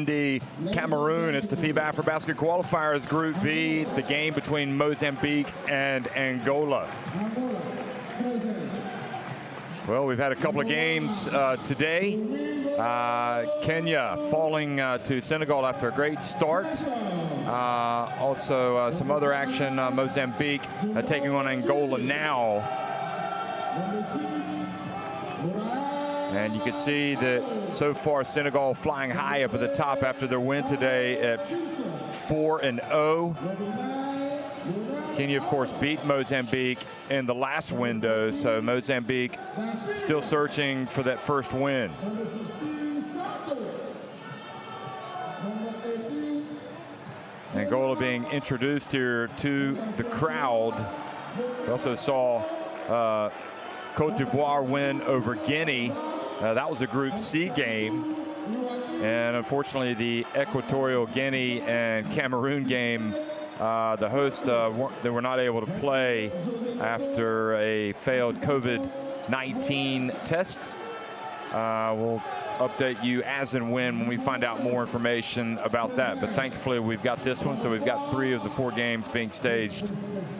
Burundi, Cameroon. It's the FIBA AfroBasket Qualifiers Group B. It's the game between Mozambique and Angola. Well, we've had a couple of games today. Kenya falling to Senegal after a great start. Also some other action, Mozambique taking on Angola now. And you can see that so far Senegal flying high up at the top after their win today at 4-0. Kenya, of course, beat Mozambique in the last window, so Mozambique still searching for that first win. Angola being introduced here to the crowd. We also saw Cote d'Ivoire win over Guinea. That was a Group C game. And unfortunately, the Equatorial Guinea and Cameroon game, the hosts they were not able to play after a failed COVID-19 test. We'll update you as and when we find out more information about that. But thankfully, we've got this one, so we've got 3 of the 4 games being staged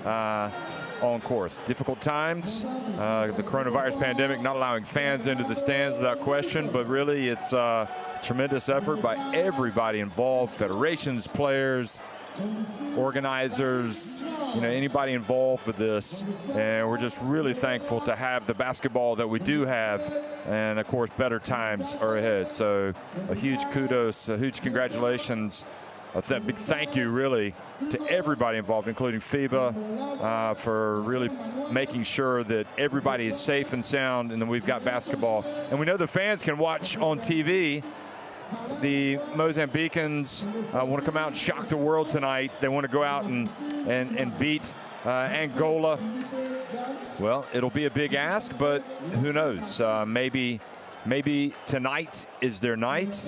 on course. Difficult times, the coronavirus pandemic not allowing fans into the stands without question, but really it's a tremendous effort by everybody involved, federations, players, organizers, anybody involved with this. And we're just really thankful to have the basketball that we do have. And of course, better times are ahead. So a huge kudos, a huge congratulations, a big thank you really to everybody involved, including FIBA, for really making sure that everybody is safe and sound, and then we've got basketball. And we know the fans can watch on TV. The Mozambicans want to come out and shock the world tonight. They want to go out and beat Angola. Well, it'll be a big ask, but who knows? Maybe tonight is their night.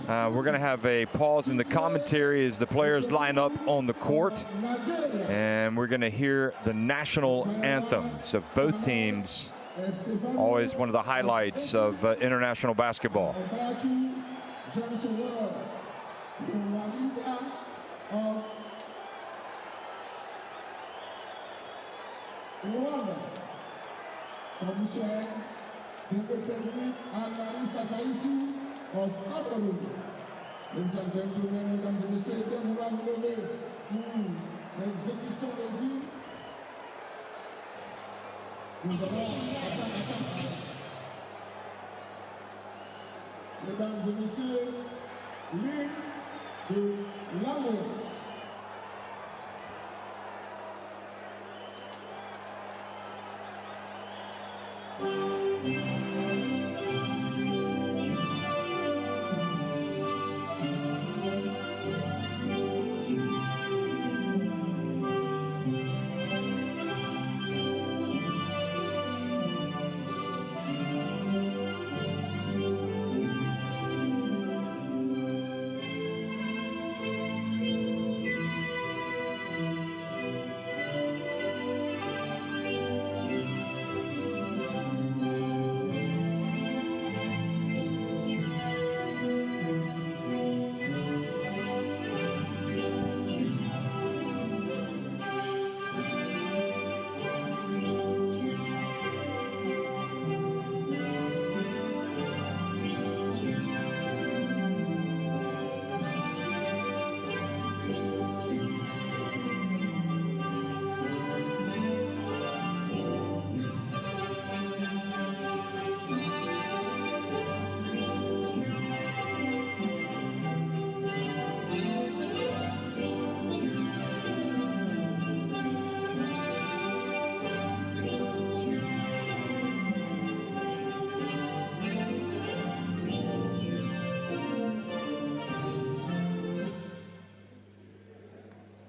We're going to have a pause in the commentary as the players line up on the court, and we're going to hear the national anthems of both teams. Always one of the highlights of international basketball. Of Cameroon. Ladies and gentlemen, mesdames et messieurs, donnez-moi vous lever pour l'exécution des hymnes. Nous avons mesdames et messieurs, l'hymne de l'amour.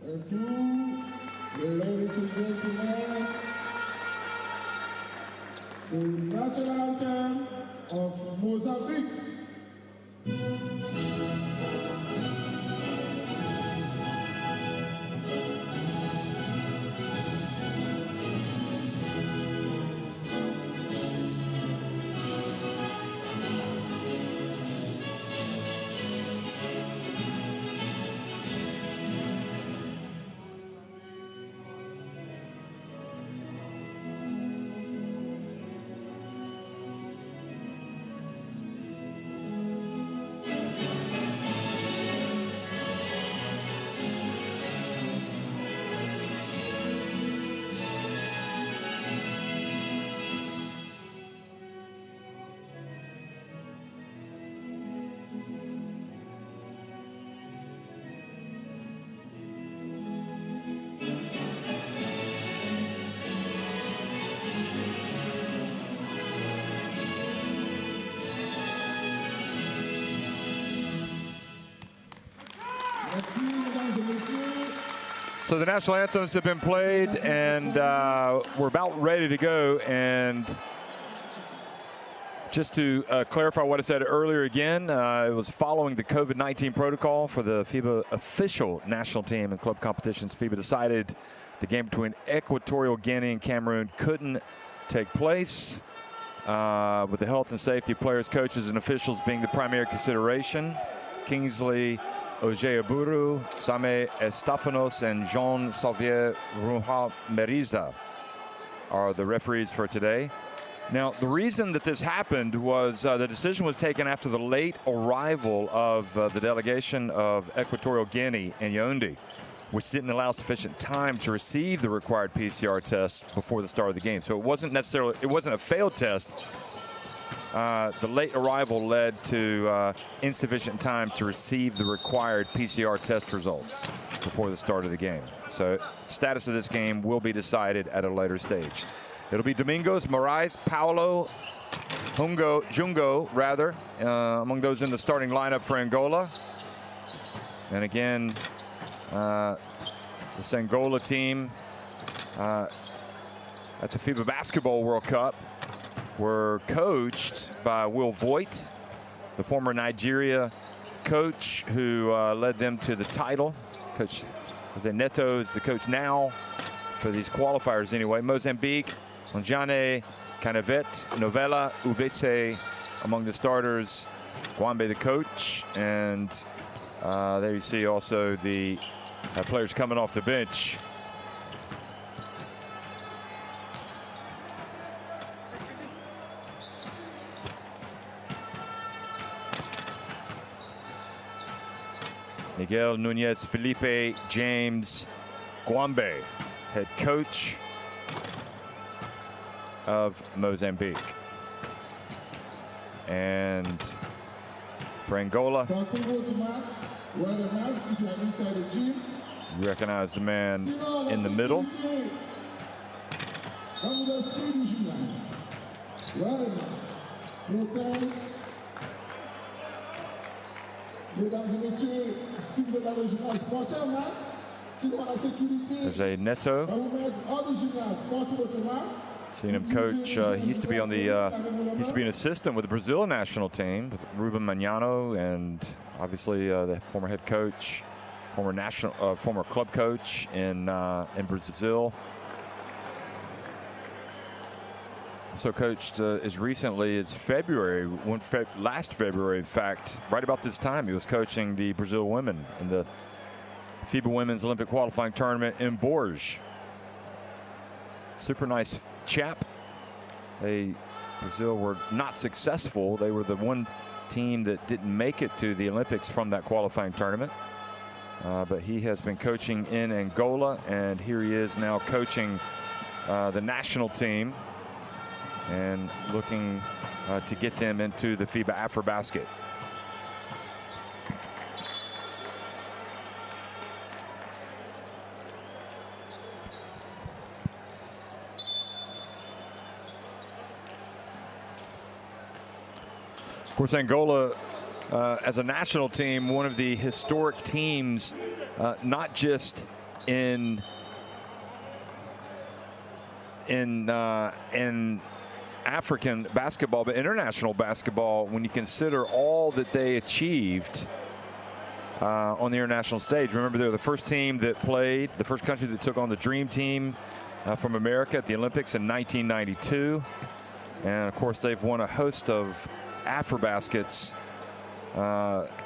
Thank you, ladies and gentlemen. The national anthem of Mozambique. So the national anthems have been played, and we're about ready to go. And just to clarify what I said earlier again, it was following the COVID-19 protocol for the FIBA official national team and club competitions. FIBA decided the game between Equatorial Guinea and Cameroon couldn't take place, with the health and safety of players, coaches, and officials being the primary consideration. Kingsley Ojeaburu, Same Estafanos, and Jean-Xavier Ruha-Meriza are the referees for today. Now, the reason that this happened was the decision was taken after the late arrival of the delegation of Equatorial Guinea and Yaoundé, which didn't allow sufficient time to receive the required PCR test before the start of the game. So it wasn't a failed test. The late arrival led to insufficient time to receive the required PCR test results before the start of the game. So the status of this game will be decided at a later stage. It'll be Domingos, Morisse, Paulo, Jungo, among those in the starting lineup for Angola. And again, this Angola team at the FIBA Basketball World Cup were coached by Will Voigt, the former Nigeria coach who led them to the title. Coach Jose Neto is the coach now for these qualifiers anyway. Mozambique, Onjane, Canavet, Novella, Ubese among the starters. Gwambe the coach, and there you see also the players coming off the bench. Miguel Nunez, Felipe James Gwambe, head coach of Mozambique. And for Angola, you recognize the man in the middle. There's a Neto. Seen him coach. He used to be on the. Used to be an assistant with the Brazil national team with Ruben Magnano, and obviously the former head coach, former club coach in Brazil. Also coached as recently as February, last February, in fact, right about this time, he was coaching the Brazil women in the FIBA Women's Olympic Qualifying Tournament in Bourges. Super nice chap. Brazil were not successful. They were the one team that didn't make it to the Olympics from that qualifying tournament. But he has been coaching in Angola, and here he is now coaching the national team and looking to get them into the FIBA AfroBasket. Of course, Angola, as a national team, one of the historic teams, not just in African basketball, but international basketball, when you consider all that they achieved on the international stage. Remember, they're the first team that played, the first country that took on the Dream Team from America at the Olympics in 1992. And of course, they've won a host of AfroBaskets.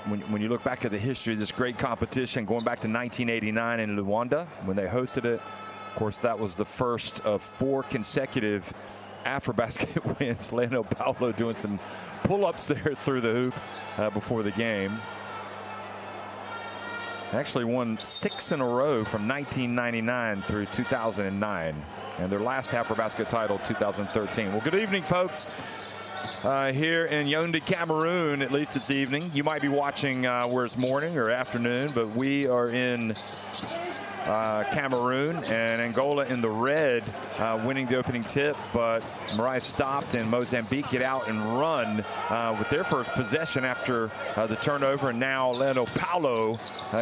When you look back at the history of this great competition, going back to 1989 in Luanda when they hosted it. Of course, that was the first of 4 consecutive AfroBasket wins. Leonel Paulo doing some pull-ups there through the hoop before the game. Actually won 6 in a row from 1999 through 2009, and their last AfroBasket title 2013. Well, good evening, folks. Here in Yaoundé, Cameroon, at least it's evening. You might be watching where it's morning or afternoon, but we are in Cameroon, and Angola in the red, winning the opening tip, but Morisse stopped, and Mozambique get out and run with their first possession after the turnover. And now Leandro Paulo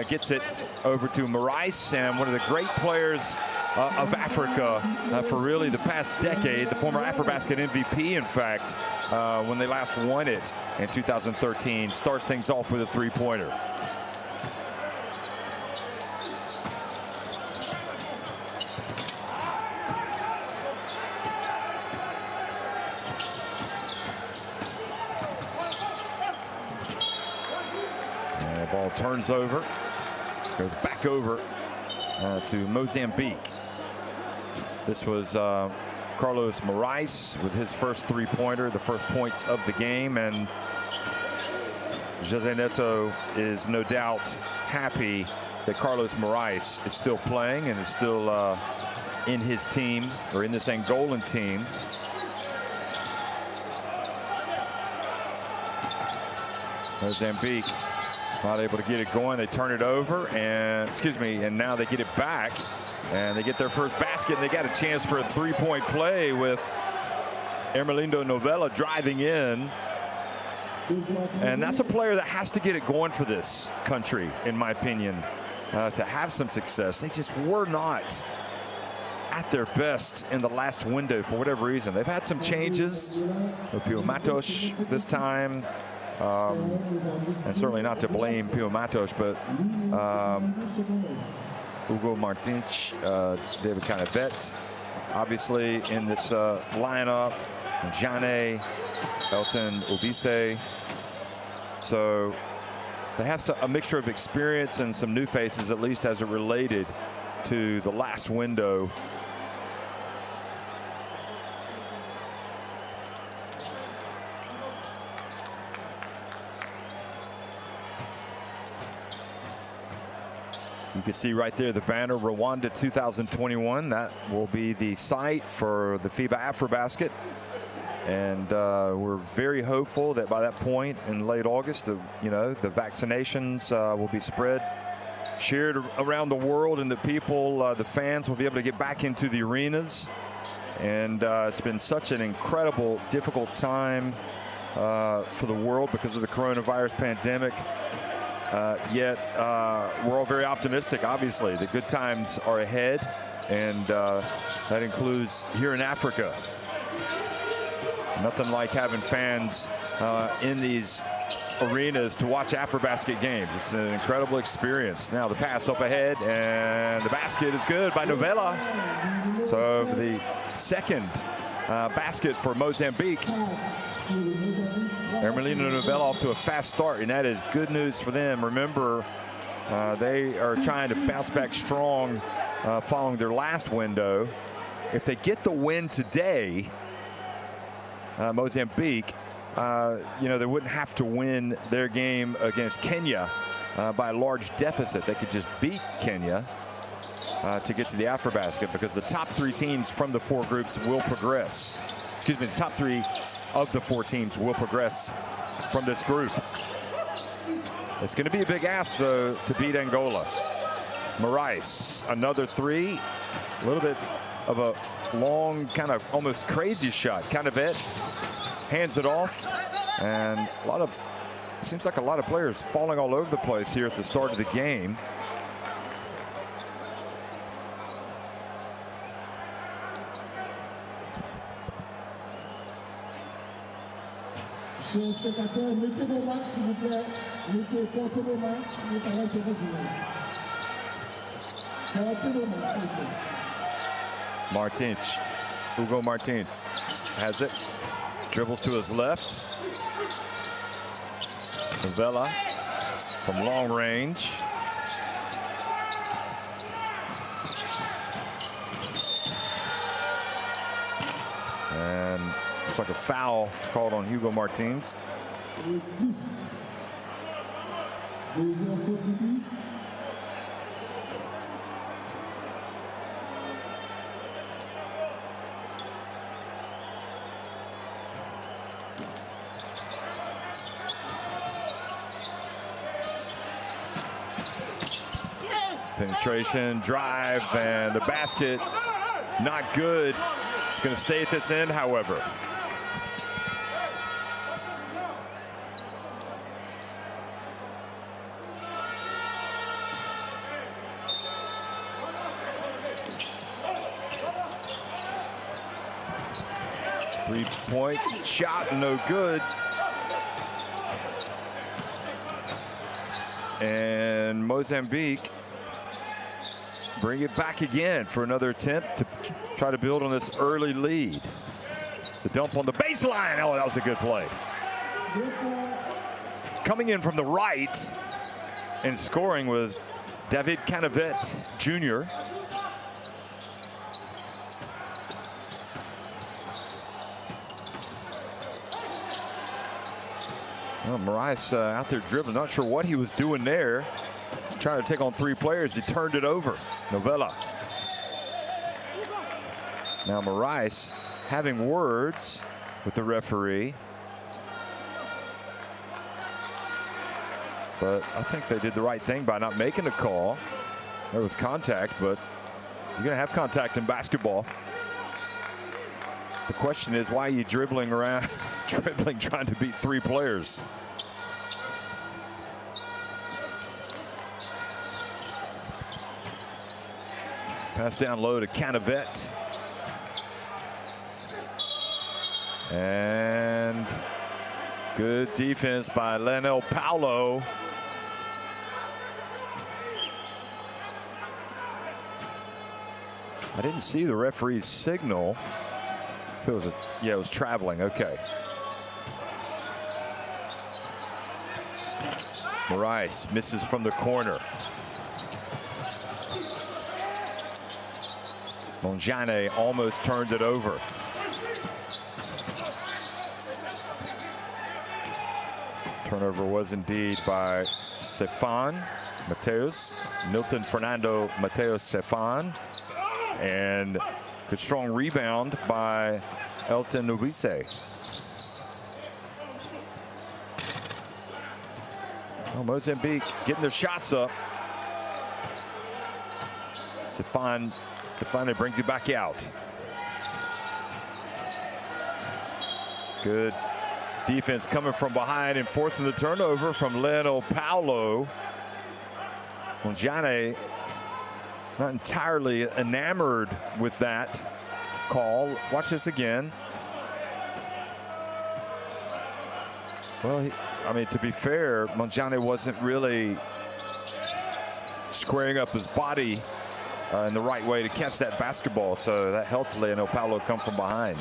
gets it over to Morisse, and one of the great players of Africa for really the past decade, the former AfroBasket MVP, in fact, when they last won it in 2013, starts things off with a three-pointer. And the ball turns over, goes back over to Mozambique. This was Carlos Morisse with his first three-pointer, the first points of the game, and Jose Neto is no doubt happy that Carlos Morisse is still playing and is still in his team, or in this Angolan team. Mozambique not able to get it going. They turn it over, and and now they get it back, and they get their first basket, and they got a chance for a three-point play with Ermelindo Novella driving in. And that's a player that has to get it going for this country, in my opinion, to have some success. They just were not at their best in the last window for whatever reason. They've had some changes. Pio Matos this time. And certainly not to blame Pio Matos, but Hugo Martins, David Canavet, obviously in this lineup, Jane, Elton Obise. So they have a mixture of experience and some new faces, at least as it related to the last window. You can see right there the banner, Rwanda 2021. That will be the site for the FIBA AfroBasket. And we're very hopeful that by that point in late August, the vaccinations will be shared around the world, and the people, the fans, will be able to get back into the arenas. And it's been such an incredible, difficult time for the world because of the coronavirus pandemic. Yet we're all very optimistic, obviously. The good times are ahead, and that includes here in Africa. Nothing like having fans in these arenas to watch AfroBasket games. It's an incredible experience. Now the pass up ahead, and the basket is good by Novella. So the second basket for Mozambique. Ermelino Novella off to a fast start, and that is good news for them. Remember, they are trying to bounce back strong following their last window. If they get the win today, Mozambique, they wouldn't have to win their game against Kenya by a large deficit. They could just beat Kenya to get to the AfroBasket, because the top three teams from the four groups will progress. Excuse me, the top three of the four teams will progress from this group. It's going to be a big ask, though, to beat Angola. Morisse, another three. A little bit of a long, kind of almost crazy shot. Canavet hands it off, and seems like a lot of players falling all over the place here at the start of the game. Chers spectateurs, mettez vos masques, s'il vous plaît. Portez vos masques, arrêtez vos joueurs. Portez vos masques, s'il vous plaît. Martins, Hugo Martins has it, dribbles to his left. Novella from long range. And looks like a foul called on Hugo Martins. Penetration, drive, and the basket. Not good. It's going to stay at this end, however. Three-point shot, no good. And Mozambique bring it back again for another attempt to try to build on this early lead. The dump on the baseline. Oh, that was a good play. Coming in from the right and scoring was David Canavet Jr. Well, Morisse out there dribbling. Not sure what he was doing there. Trying to take on three players. He turned it over. Novella. Now Morisse having words with the referee. But I think they did the right thing by not making a call. There was contact, but you're going to have contact in basketball. The question is, why are you dribbling around, trying to beat three players? Pass down low to Canavet. And good defense by Lionel Paulo. I didn't see the referee's signal. If it was yeah, it was traveling. Okay. Morisse misses from the corner. Monjane almost turned it over. Turnover was indeed by Stefan Mateus, Milton Fernando Mateus Stefan, and good strong rebound by Elton Morisse. Well, Mozambique getting their shots up. Stefan brings it back out. Good defense coming from behind and forcing the turnover from Lionel Paulo. Monjane not entirely enamored with that call. Watch this again. Well, I mean, to be fair, Monjane wasn't really squaring up his body in the right way to catch that basketball, so that helped Lionel Paulo come from behind.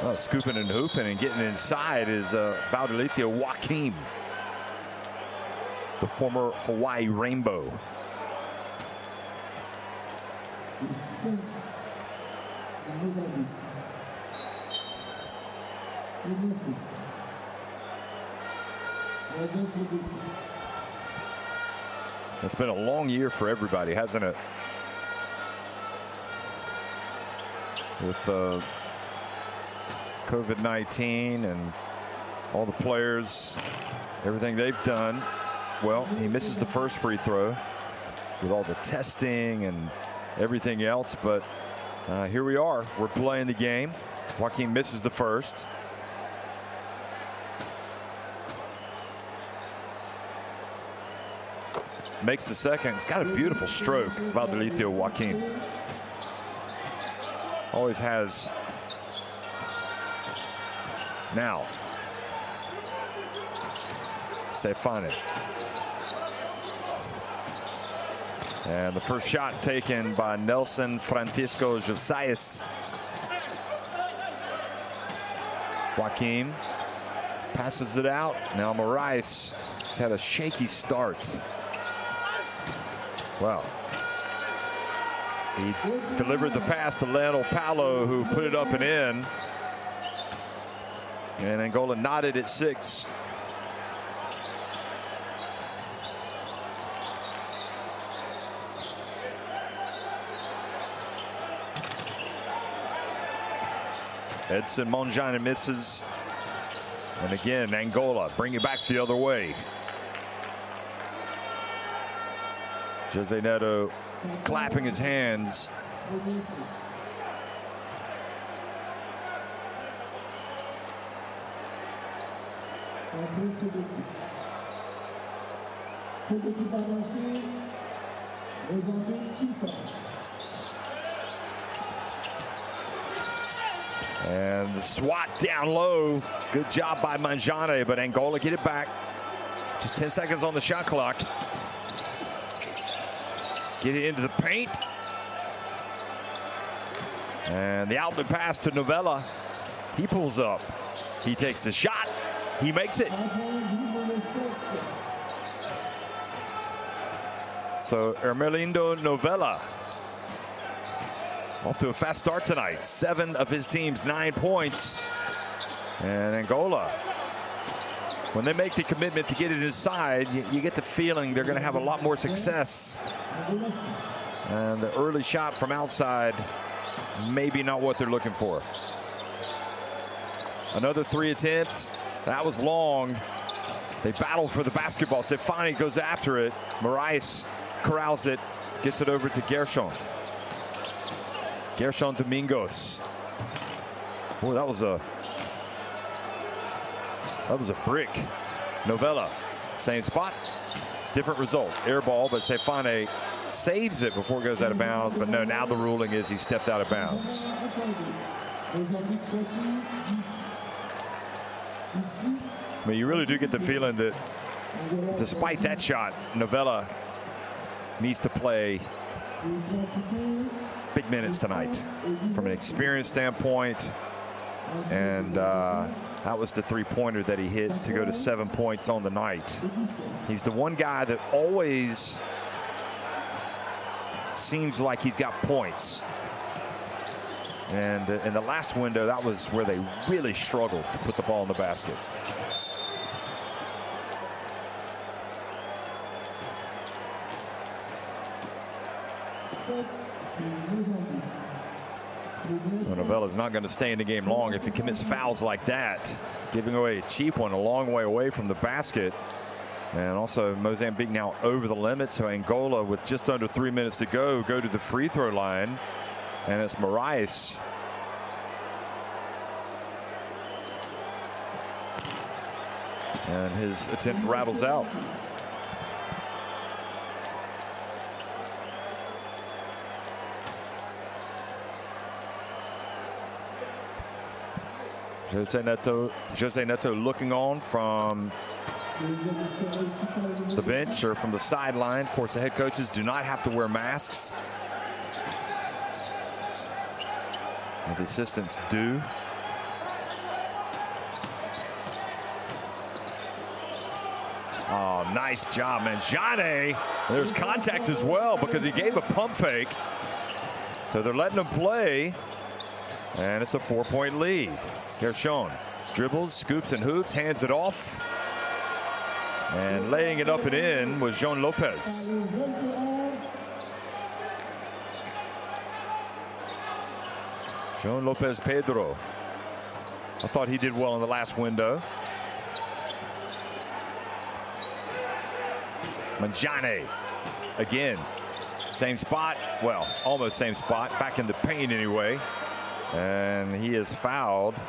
Well, scooping and hooping and getting inside is Valdelicio Joaquim, the former Hawaii Rainbow. It's been a long year for everybody, hasn't it? With COVID-19 and all the players, everything they've done. Well, he misses the first free throw with all the testing and everything else, but here we are. We're playing the game. Joaquim misses the first. Makes the second. It's got a beautiful stroke, Valdelicio Joaquim. Always has. Now, Stefani. And the first shot taken by Nelson Francisco Josias. Joaquim passes it out. Now Morisse has had a shaky start. Wow. He delivered the pass to Lionel Paulo, who put it up and in. And Angola knotted at 6. Edson Monjane misses. And again, Angola bring it back the other way. Jose Neto clapping his hands. And the swat down low. Good job by Manjane, but Angola get it back. Just 10 seconds on the shot clock. Get it into the paint. And the outlet pass to Novella. He pulls up. He takes the shot. He makes it. So Ermelindo Novella off to a fast start tonight. 7 of his team's 9 points. And Angola, when they make the commitment to get it inside, you get the feeling they're going to have a lot more success. And the early shot from outside, maybe not what they're looking for. Another 3 attempt. That was long. They battle for the basketball. Stefani goes after it. Morisse corrals it, gets it over to Gershon. Gershon Domingos. Oh, that was a brick. Novella, same spot, different result. Air ball, but Stefani saves it before it goes out of bounds. But no, now the ruling is he stepped out of bounds. I mean, you really do get the feeling that despite that shot, Novella needs to play big minutes tonight from an experience standpoint. And that was the 3-pointer that he hit to go to 7 points on the night. He's the one guy that always seems like he's got points. And in the last window, that was where they really struggled to put the ball in the basket. Well, Novella's not going to stay in the game long if he commits fouls like that, giving away a cheap one a long way away from the basket. And also Mozambique now over the limit, so Angola with just under 3 minutes to go to the free throw line, and it's Morisse. And his attempt rattles out. Jose Neto looking on from the bench or from the sideline. Of course, the head coaches do not have to wear masks. And the assistants do. Oh, nice job, Manjane. There's contact as well because he gave a pump fake. So they're letting him play. And it's a 4-point lead. Gershon dribbles, scoops and hoops, hands it off. And laying it up and in was Jean Lopez. Jean Lopez Pedro. I thought he did well in the last window. Manjane again. Same spot. Well, almost same spot. Back in the paint anyway. And he is fouled.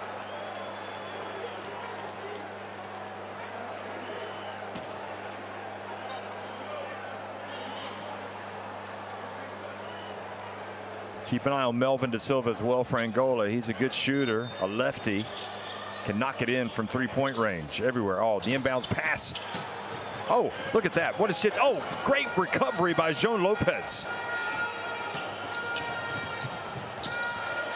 Keep an eye on Melvin Da Silva as well for Angola. He's a good shooter, a lefty. Can knock it in from 3-point range everywhere. Oh, the inbounds pass. Oh, look at that. What a shit. Oh, great recovery by Jean Lopez.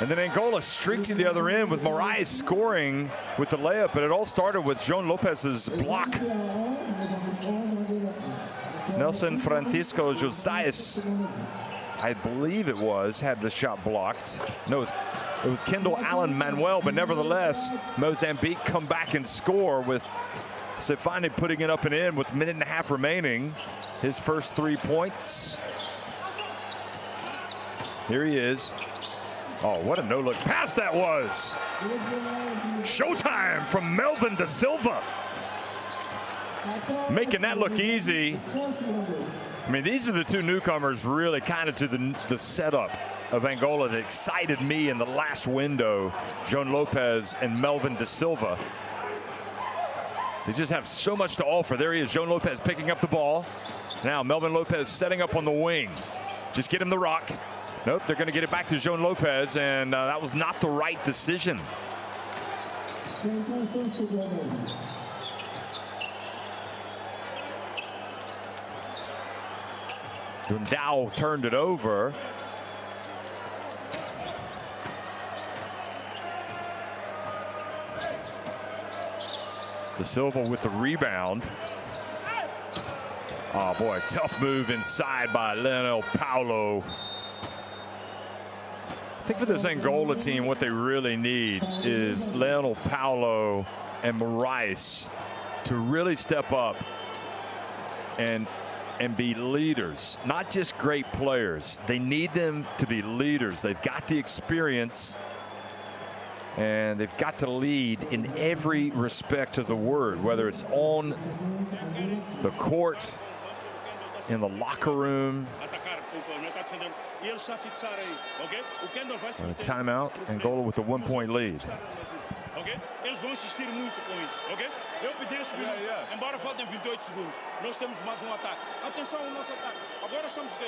And then Angola streaked to the other end with Morisse scoring with the layup, but it all started with Jean Lopez's block. Nelson Francisco Josias, I believe it was, had the shot blocked. No, it was Kendall Allen Manuel, but nevertheless, Mozambique come back and score with Stefani putting it up and in with a minute and a half remaining. His first 3 points. Here he is. Oh, what a no-look pass that was. Showtime from Melvin Da Silva. Making that look easy. I mean, these are the two newcomers really kind of to the setup of Angola that excited me in the last window, João Lopez and Melvin da Silva. They just have so much to offer. There he is, João Lopez picking up the ball. Now Melvin Lopez setting up on the wing. Just get him the rock. Nope, they're going to get it back to João Lopez, and that was not the right decision. Dow turned it over. Da Silva with the rebound. Oh boy, tough move inside by Leonel Paulo. I think for this Angola team, what they really need is Leonel Paulo and Morisse to really step up and be leaders, not just great players. They need them to be leaders. They've got the experience, and they've got to lead in every respect of the word, whether it's on the court, in the locker room. And a timeout, Angola with a 1-point lead. Eles vão insistir muito com isso, ok? Eu pedi este minuto, embora faltem 28 segundos. Nós temos mais um ataque. Atenção ao nosso ataque. Agora estamos de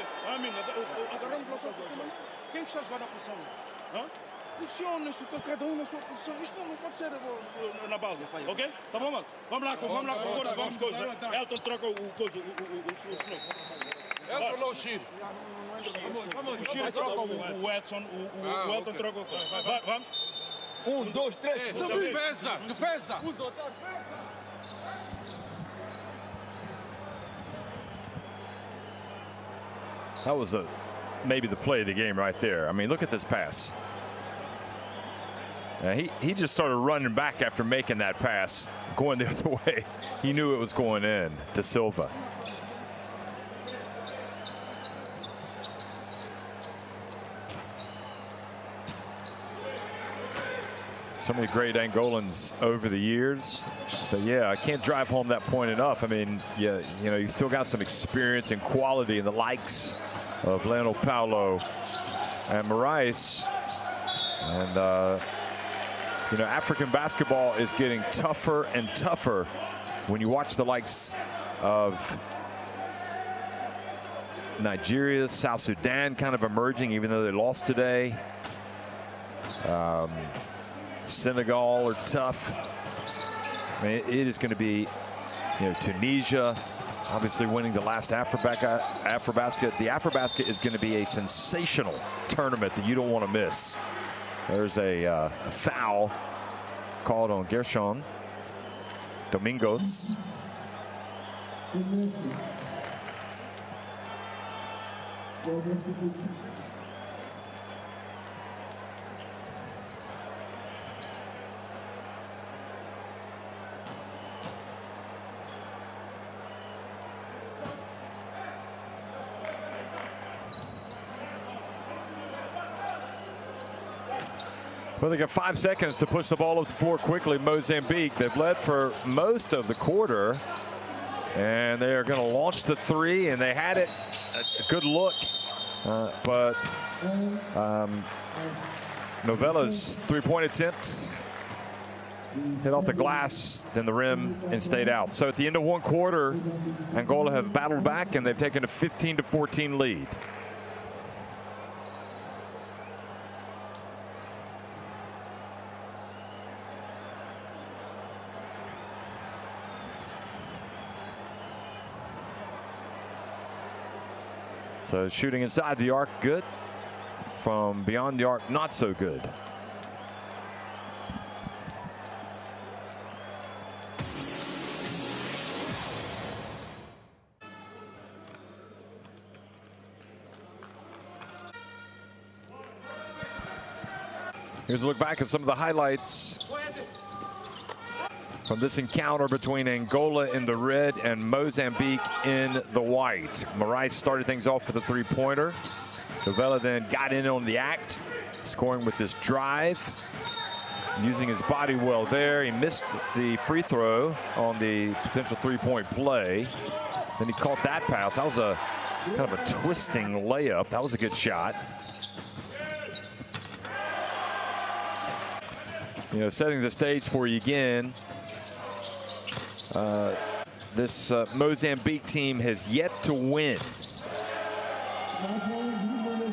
agarramos nossa posição. Quem que está a jogar na posição? Posicione-se cada um na sua posição. Isto não pode ser na bala, ok? Tá bom, mano? Vamos lá com força, vamos coisa. Elton troca o Snow. Elton não o Chiro. O Chiro troca o Edson, o Elton troca o coisa. Vamos? 1, 2, 3. Defesa! Defesa! That was maybe the play of the game right there. I mean, look at this pass. He just started running back after making that pass, going the other way. He knew it was going in to Silva. So many great Angolans over the years, but yeah, I can't drive home that point enough. I mean, yeah, you know, you still got some experience and quality in the likes of Leonel Paulo and Morisse, and you know, African basketball is getting tougher and tougher when you watch the likes of Nigeria, South Sudan kind of emerging, even though they lost today. Senegal are tough. I mean, it is going to be, you know, Tunisia obviously winning the last AfroBasket. The AfroBasket is going to be a sensational tournament that you don't want to miss. There's a foul called on Gershon Domingos. Well, they got 5 seconds to push the ball up the floor quickly. Mozambique, they've led for most of the quarter, and they are going to launch the three, and they had it. A good look, but Novella's three-point attempt hit off the glass, then the rim, and stayed out. So at the end of one quarter, Angola have battled back, and they've taken a 15-14 lead. So shooting inside the arc, good. From beyond the arc, not so good. Here's a look back at some of the highlights from this encounter between Angola in the red and Mozambique in the white. Morisse started things off with a three-pointer. Novella then got in on the act, scoring with this drive, using his body well there. He missed the free throw on the potential three-point play. Then he caught that pass. That was a Kind of a twisting layup. That was a good shot. You know, setting the stage for you again. This Mozambique team has yet to win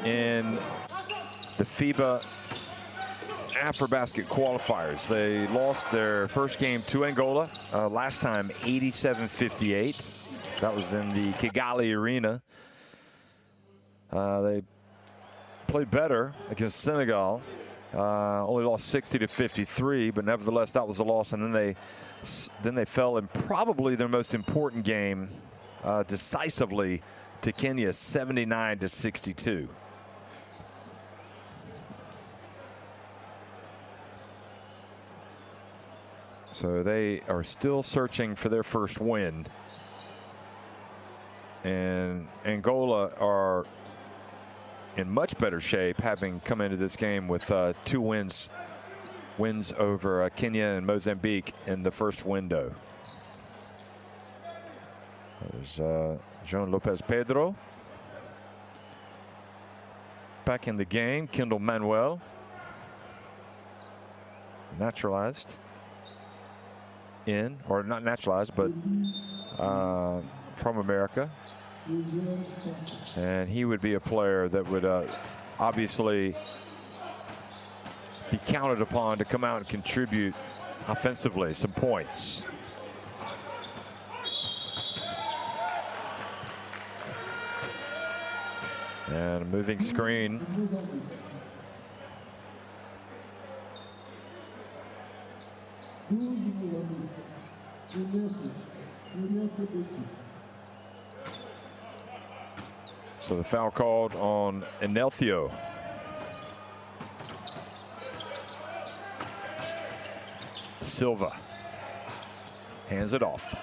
in the FIBA AfroBasket Qualifiers. They lost their first game to Angola last time, 87-58. That was in the Kigali Arena. They played better against Senegal. Only lost 60-53, but nevertheless, that was a loss. And then they fell in probably their most important game decisively to Kenya, 79-62. So they are still searching for their first win. And Angola are in much better shape, having come into this game with 2 wins over Kenya and Mozambique in the first window. There's Lopez Pedro back in the game. Kendall Manuel, naturalized in, or not naturalized, but from America. And he would be a player that would obviously be counted upon to come out and contribute offensively some points. And a moving screen. So the foul called on Enelthio. Silva hands it off.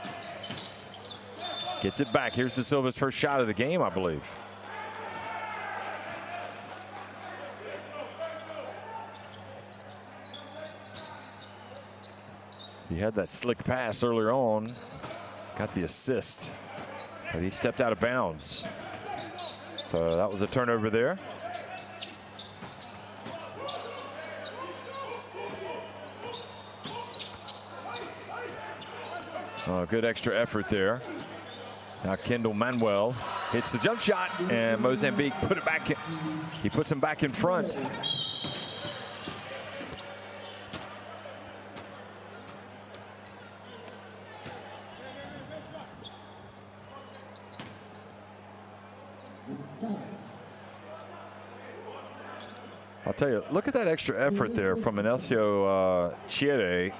Gets it back. Here's De Silva's first shot of the game, I believe. He had that slick pass earlier on. Got the assist. But he stepped out of bounds. So that was a turnover there. Oh, good extra effort there. Now Kendall Manuel hits the jump shot, and Mozambique put it back in. He puts him back in front. I'll tell you, look at that extra effort there from Enelthio Chiere,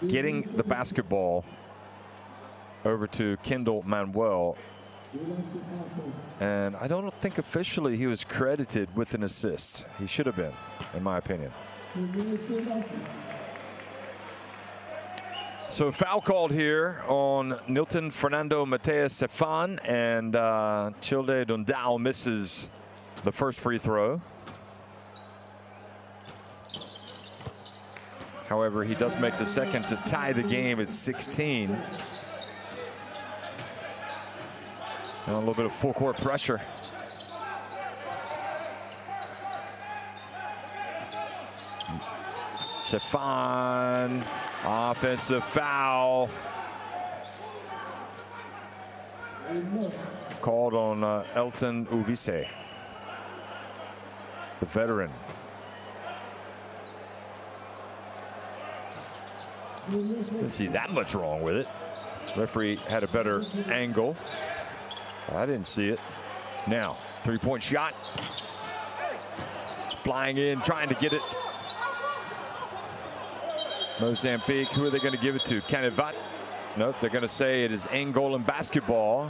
getting the basketball over to Kendall Manuel. And I don't think officially he was credited with an assist. He should have been, in my opinion. So foul called here on Nilton Fernando Mateus Sefan, and Childe Dundao misses the first free throw. However, he does make the second to tie the game at 16. And a little bit of full court pressure. Sefan, offensive foul. Called on Elton Ubise, the veteran. Didn't see that much wrong with it. Referee had a better angle. I didn't see it. Now, three-point shot. Flying in, trying to get it. Mozambique, who are they going to give it to? Canivat? Nope, they're going to say it is Angolan basketball.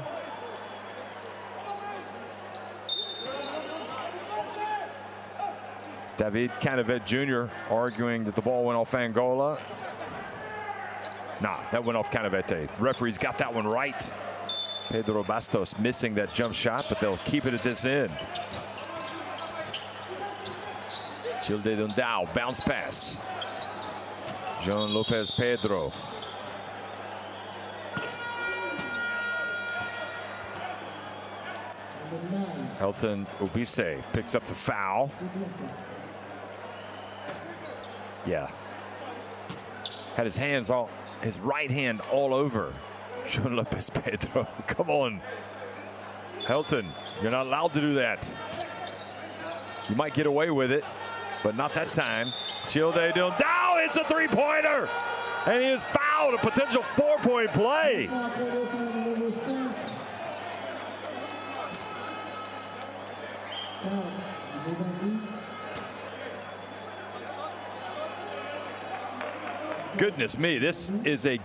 David Canivet Jr. arguing that the ball went off Angola. Nah, that went off Canavete. Referee's got that one right. Pedro Bastos missing that jump shot, but they'll keep it at this end. Childe Dundao, bounce pass. Jean Lopez Pedro. Helton Ubise picks up the foul. Yeah. Had his hands all, his right hand all over Lopez Pedro. Come on. Helton, you're not allowed to do that. You might get away with it, but not that time. Childe Dundao hits a three-pointer, and he is fouled, a potential 4-point play. Goodness me, this is a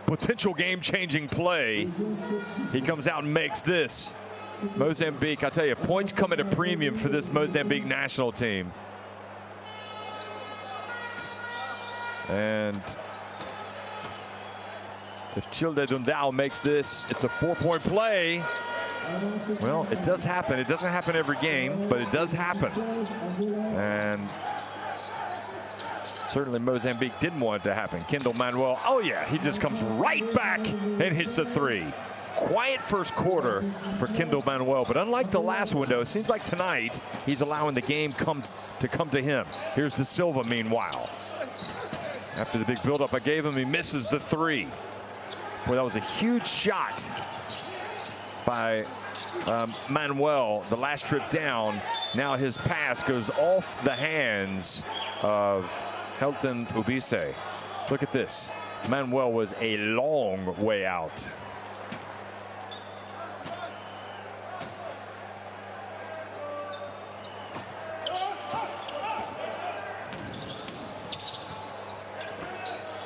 potential game-changing play. He comes out and makes this. Mozambique, I tell you, points come at a premium for this Mozambique national team. And if Childe Dundao makes this, it's a 4-point play. Well, it does happen. It doesn't happen every game, but it does happen. And certainly Mozambique didn't want it to happen. Kendall Manuel, oh yeah, he just comes right back and hits the three. Quiet first quarter for Kendall Manuel, but unlike the last window, it seems like tonight he's allowing the game to come to him. Here's De Silva, meanwhile. After the big buildup I gave him, he misses the three. Boy, that was a huge shot by Manuel the last trip down. Now his pass goes off the hands of Helton Ubise. Look at this. Manuel was a long way out.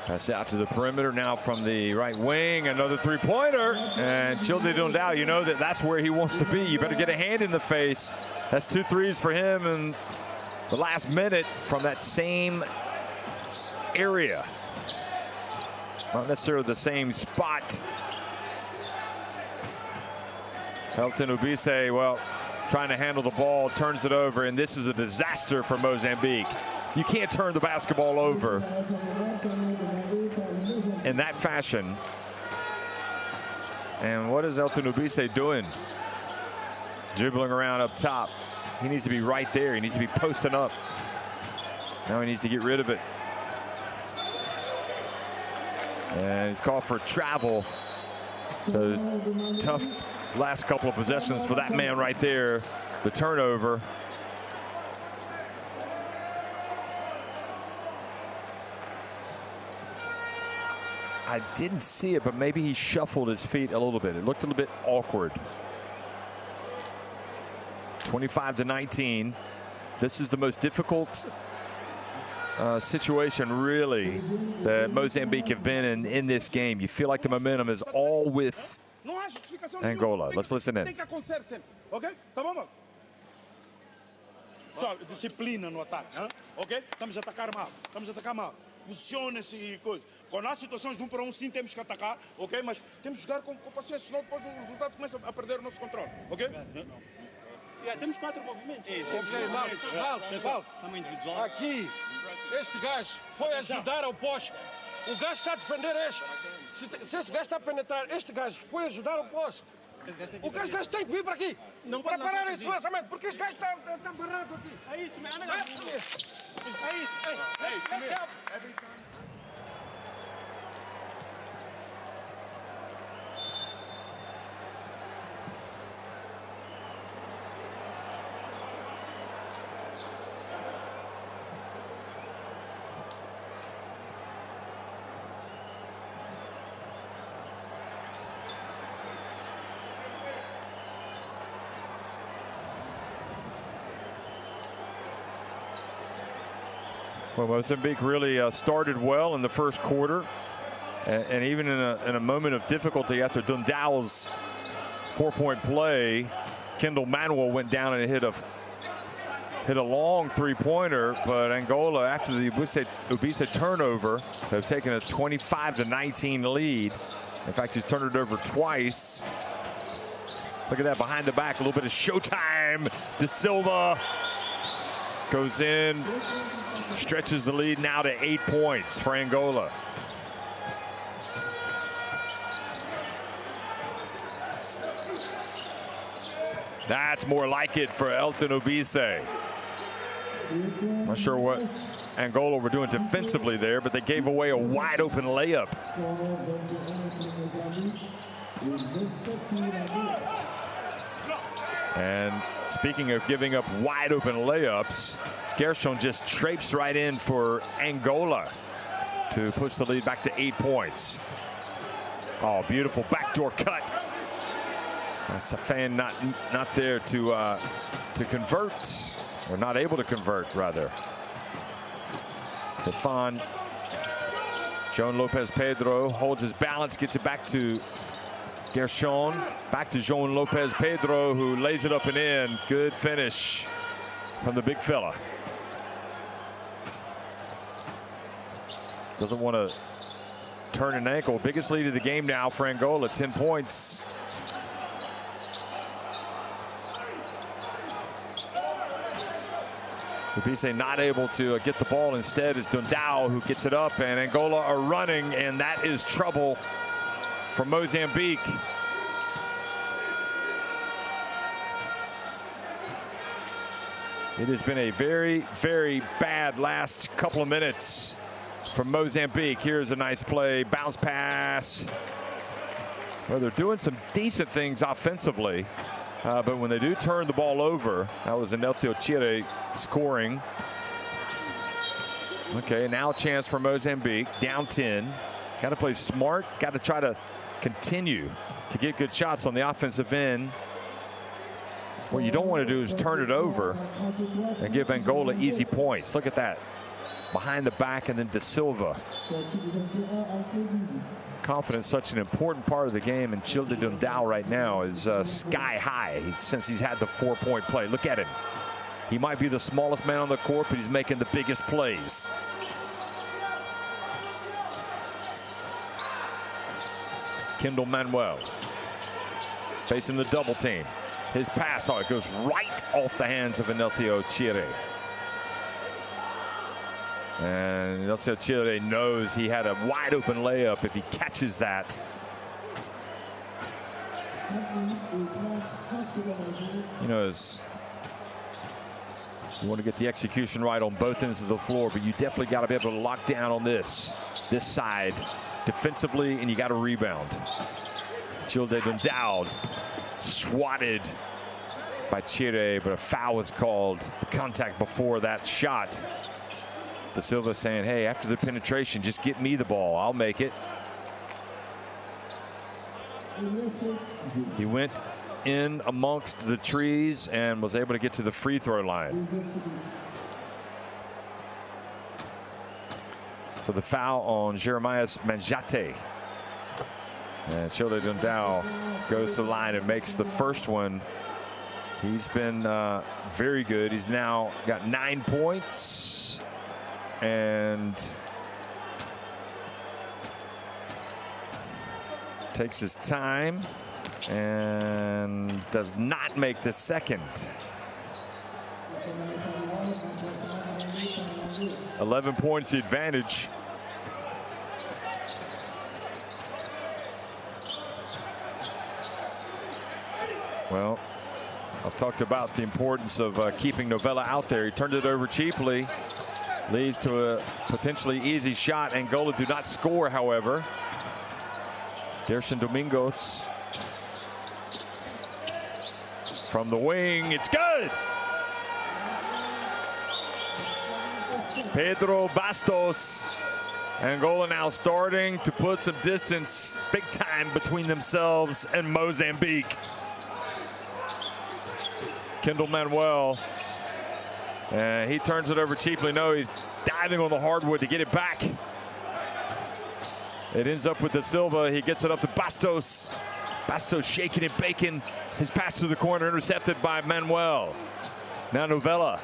Pass out to the perimeter now from the right wing. Another three-pointer. And Childe Dundao, you know that's where he wants to be. You better get a hand in the face. That's 2 threes for him in the last minute from that same area. Not necessarily the same spot. Helton Ubise, well, trying to handle the ball, turns it over, and this is a disaster for Mozambique. You can't turn the basketball over in that fashion. And what is Helton Ubise doing? Dribbling around up top. He needs to be right there. He needs to be posting up. Now he needs to get rid of it. And he's called for travel. So tough last couple of possessions for that man right there. The turnover. I didn't see it, but maybe he shuffled his feet a little bit. It looked a little bit awkward. 25-19. This is the most difficult situation, really, that Mozambique have been in this game. You feel like the momentum is all with Angola. Let's listen in. Ok? Tá bom, mano? Pessoal, disciplina no ataque, ok? Estamos a atacar mal. Estamos a atacar mal. Posiciona-se e coisa. Quando há situações de 1 para 1, sim, temos que atacar, ok? Mas temos que jogar com paciência, senão depois o resultado começa a perder o nosso controle, ok? Temos 4 movimentos. Pessoal, aqui, este gajo foi ajudar ao poste. O gajo está a defender este. Se este gajo está a penetrar, este gajo foi ajudar ao poste. O gajo tem que vir para aqui. Não para parar esse lançamento, porque este gajo está barrado aqui. É isso, é isso. Well, Mozambique really started well in the first quarter, and even in a moment of difficulty after Dundao's 4-point play, Kendall Manuel went down and hit a long three-pointer, but Angola, after the Ubise turnover, have taken a 25-19 lead. In fact, he's turned it over twice. Look at that behind the back, a little bit of showtime. De Silva goes in, stretches the lead now to 8 points for Angola. That's more like it for Elton Obise. Not sure what Angola were doing defensively there, but they gave away a wide open layup. And speaking of giving up wide open layups, Gershon just traipsed right in for Angola to push the lead back to 8 points. Oh, beautiful backdoor cut. Safan not there to convert, or not able to convert, rather. Safan, Joan Lopez Pedro holds his balance, gets it back to Gershon, back to Joan Lopez Pedro, who lays it up and in. Good finish from the big fella. Doesn't want to turn an ankle. Biggest lead of the game now for Angola, 10 points. Obise not able to get the ball. Instead is Dundao who gets it up, and Angola are running, and that is trouble for Mozambique. It has been a very, very bad last couple of minutes from Mozambique. Here's a nice play, bounce pass. Well, they're doing some decent things offensively, but when they do turn the ball over, that was Inelcio Chire scoring. Okay, now a chance for Mozambique, down 10. Got to play smart, got to try to continue to get good shots on the offensive end. What you don't want to do is turn it over and give Angola easy points. Look at that. Behind the back, and then De Silva. Confidence, such an important part of the game, and Childe Dundao right now is sky high since he's had the 4-point play. Look at him. He might be the smallest man on the court, but he's making the biggest plays. Kendall Manuel facing the double team. His pass, it goes right off the hands of Inelcio Chire. And Inelcio Chire knows he had a wide open layup if he catches that. You know, you want to get the execution right on both ends of the floor, but you definitely got to be able to lock down on this side defensively, and you got to rebound. Childe Dundao swatted by Chire, but a foul was called. The contact before that shot. De Silva saying, hey, after the penetration, just get me the ball. I'll make it. He went in amongst the trees and was able to get to the free throw line. So the foul on Jeremias Manjate. And Childe Dundao goes to the line and makes the first one. He's been very good. He's now got 9 points and takes his time and does not make the second. 11 points the advantage. Well, I've talked about the importance of keeping Novella out there. He turned it over cheaply. Leads to a potentially easy shot. Angola do not score, however. Gerson Domingos from the wing. It's good. Pedro Bastos. Angola now starting to put some distance big time between themselves and Mozambique. Kendall Manuel, he turns it over cheaply. No, he's diving on the hardwood to get it back. It ends up with De Silva. He gets it up to Bastos. Bastos shaking and baking. His pass to the corner intercepted by Manuel. Now Novella.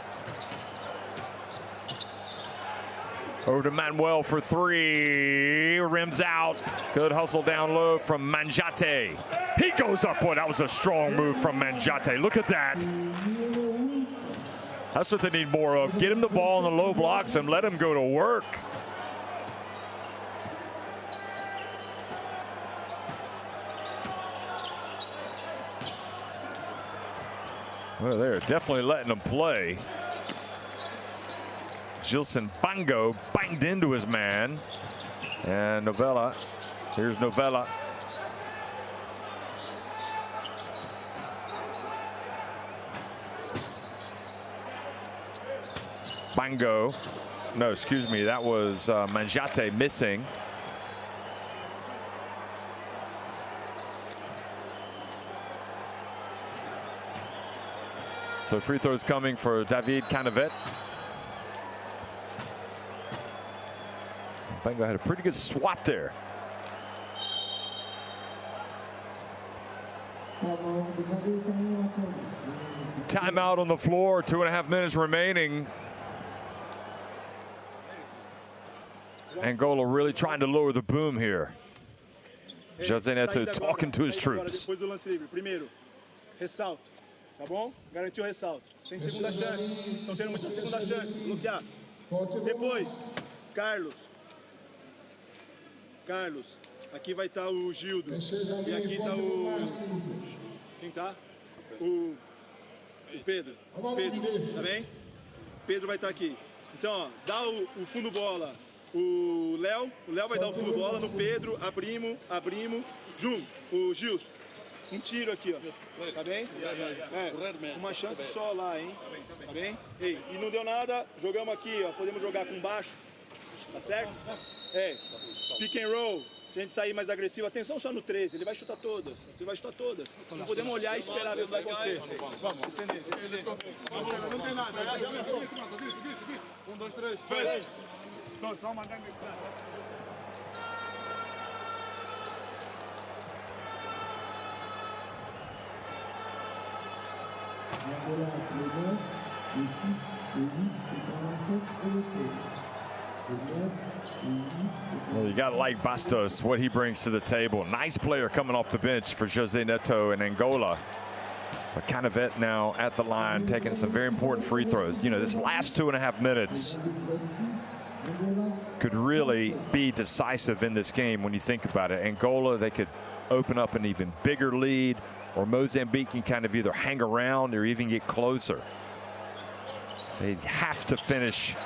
Over to Manuel for three. Rims out. Good hustle down low from Manjate. He goes up one. That was a strong move from Manjate. Look at that. That's what they need more of. Get him the ball in the low blocks and let him go to work. Well, they're definitely letting him play. Gilson Bango banged into his man. And Novella, here's Novella. Bango, no, excuse me, that was Manjate missing. So free throws coming for David Canavet. Bango had a pretty good swat there. Timeout on the floor, 2.5 minutes remaining. Angola really trying to lower the boom here. José Neto talking to his troops. Depois do lance livre, primeiro, ressalto, tá bom? Garantiu o ressalto. Sem segunda chance. Estão tendo muita segunda chance. Bloquear. Depois, Carlos, aqui vai estar o Gildo. E aqui está o... Quem tá? O Pedro. Tá bem? Pedro vai estar aqui. Então, ó, dá o fundo bola. O Léo vai dar o fundo bola no Pedro. Abrimos. Jum, o Gilson. Um tiro aqui, ó. Tá bem? Uma chance só lá, hein? Tá bem? Ei, e não deu nada. Jogamos aqui, ó. Podemos jogar com baixo. Tá certo? Pick and roll. Se a gente sair mais agressivo, atenção só no 13, ele vai chutar todas. Não podemos olhar e esperar ver o que vai acontecer. Vamos, defender. Não tem nada. 1, 2, 3. Fez. Só mandando esse lado. Angola, le 9, le 6, le 8, le 47 et le 16. Well, you got to like Bastos, what he brings to the table. Nice player coming off the bench for José Neto in Angola. But Canavet now at the line taking some very important free throws. You know, this last 2.5 minutes could really be decisive in this game when you think about it. Angola, they could open up an even bigger lead, or Mozambique can kind of either hang around or even get closer. They have to finish.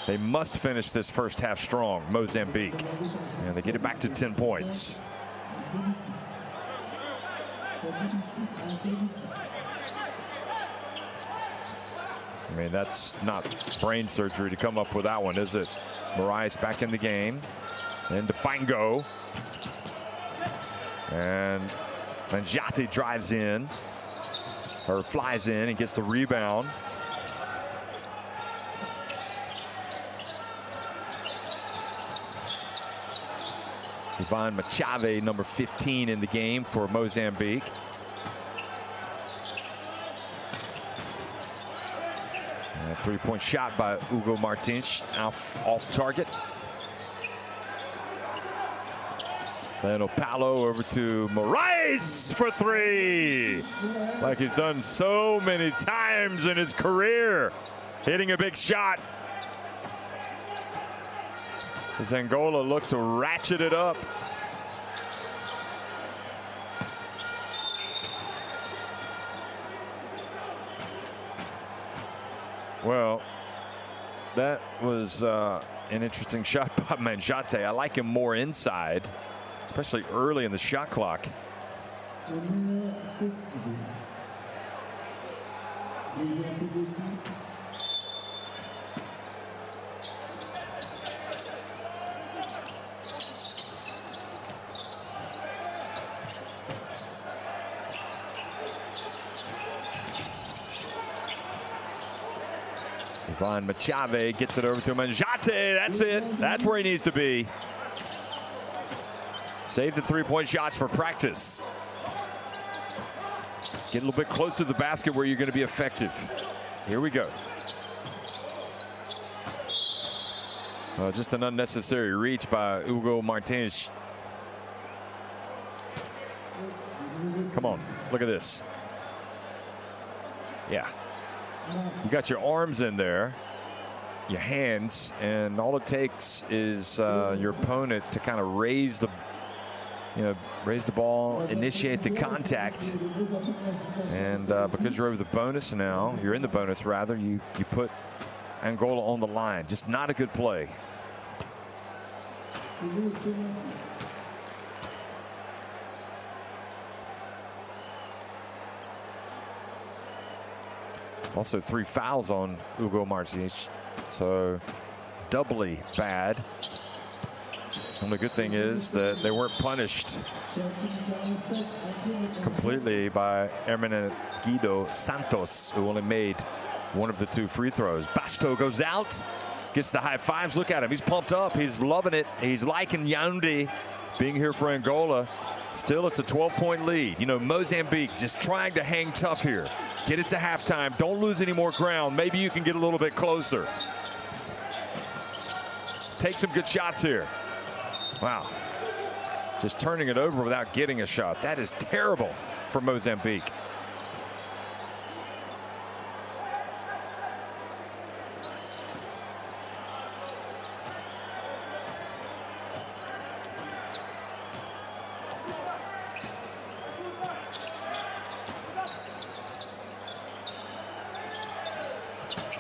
They must finish this first half strong, Mozambique. And they get it back to 10 points. I mean, that's not brain surgery to come up with that one, is it? Morisse back in the game. Into Bango. And Manjate drives in, or flies in and gets the rebound. Ivan Machave, number 15 in the game for Mozambique. And a three-point shot by Hugo Martins off target. Then Opalo over to Morisse for three. Like he's done so many times in his career, hitting a big shot. As Angola look to ratchet it up. Well, that was an interesting shot by Manjate. I like him more inside, especially early in the shot clock. Ivan Machave gets it over to Manjate. That's it. That's where he needs to be. Save the three-point shots for practice. Get a little bit close to the basket where you're going to be effective. Here we go. Just an unnecessary reach by Hugo Martins. Come on, look at this. Yeah. You got your arms in there, your hands, and all it takes is your opponent to kind of raise raise the ball, initiate the contact. And because you're over the bonus now, you're in the bonus rather, you put Angola on the line. Just not a good play. Also 3 fouls on Hugo Martins, so doubly bad. And the good thing is that they weren't punished completely by Hermenegildo Santos, who only made one of the 2 free throws. Basto goes out, gets the high fives. Look at him, he's pumped up, he's loving it. He's liking Yaoundé being here for Angola. Still, it's a 12-point lead. Mozambique just trying to hang tough here. Get it to halftime. Don't lose any more ground. Maybe you can get a little bit closer. Take some good shots here. Wow. Just turning it over without getting a shot. That is terrible for Mozambique.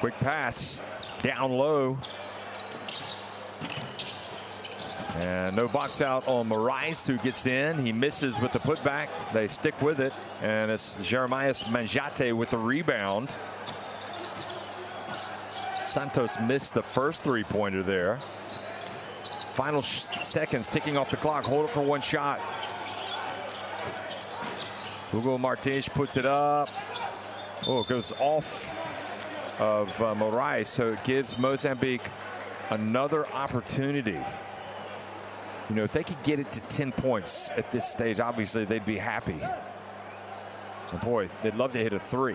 Quick pass down low. And no box out on Morisse, who gets in. He misses with the putback. They stick with it. And it's Jeremias Manjate with the rebound. Santos missed the first 3-pointer there. Final seconds ticking off the clock. Hold it for 1 shot. Hugo Martins puts it up. Oh, it goes off of Morisse, so it gives Mozambique another opportunity. If they could get it to 10 points at this stage, obviously they'd be happy. And boy, they'd love to hit a 3.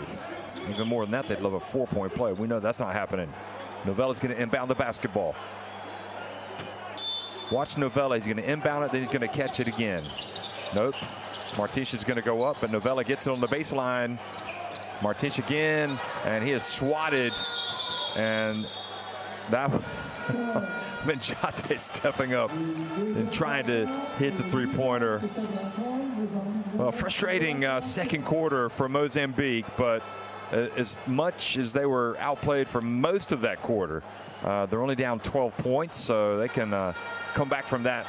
Even more than that, they'd love a 4-point play. We know that's not happening. Novella's going to inbound the basketball. Watch Novella. He's going to inbound it, then he's going to catch it again. Nope. Martins is going to go up, but Novella gets it on the baseline. Martins again, and he is swatted, and that Manjate stepping up and trying to hit the 3-pointer. Well, frustrating second quarter for Mozambique, but as much as they were outplayed for most of that quarter, they're only down 12 points, so they can come back from that,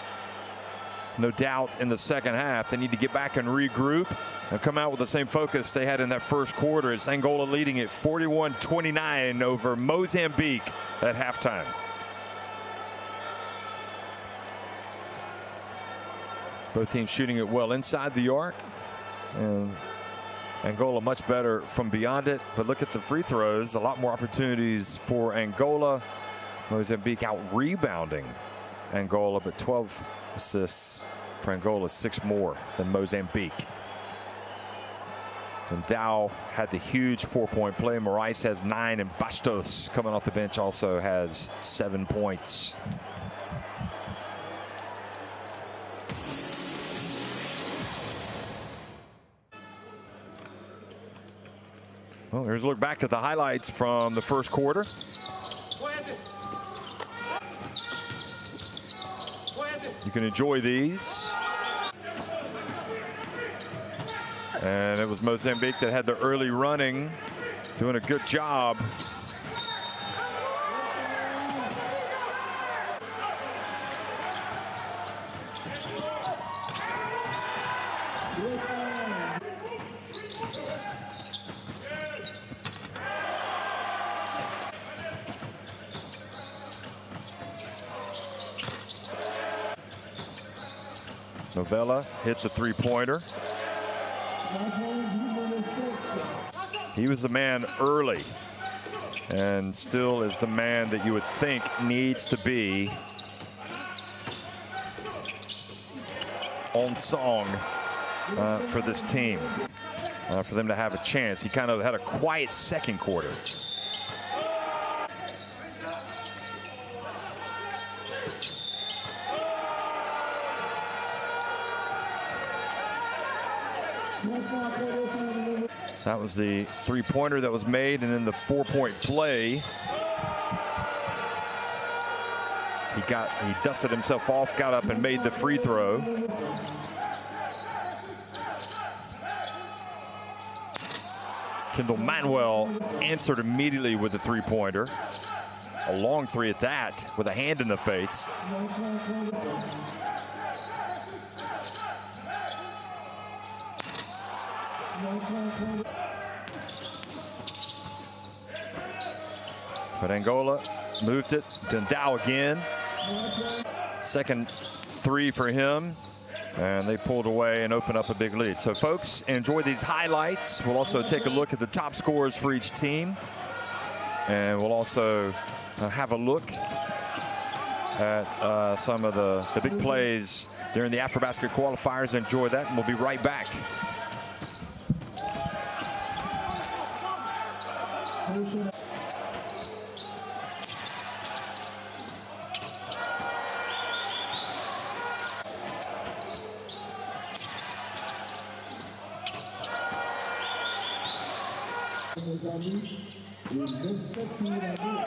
no doubt, in the second half. They need to get back and regroup and come out with the same focus they had in that first quarter. It's Angola leading it 41-29 over Mozambique at halftime. Both teams shooting it well inside the arc, and Angola much better from beyond it. But look at the free throws, a lot more opportunities for Angola. Mozambique out rebounding Angola, but 12 assists for Angola, 6 more than Mozambique. And Dow had the huge 4-point play. Morisse has 9, and Bastos, coming off the bench, also has 7 points. Well, here's a look back at the highlights from the first quarter. You can enjoy these. And it was Mozambique that had the early running, doing a good job. Novella hit the 3-pointer. He was the man early, and still is the man that you would think needs to be on song for this team, for them to have a chance. He kind of had a quiet second quarter. That was the 3-pointer that was made, and then the 4-point play. He dusted himself off, got up and made the free throw. Kendall Manuel answered immediately with a three-pointer. A long three at that, with a hand in the face. But Angola moved it to Dow again. Second three for him. And they pulled away and opened up a big lead. So folks, enjoy these highlights. We'll also take a look at the top scorers for each team. And we'll also have a look at some of the big plays during the AfroBasket Qualifiers. Enjoy that, and we'll be right back. Mozambique le 27 février.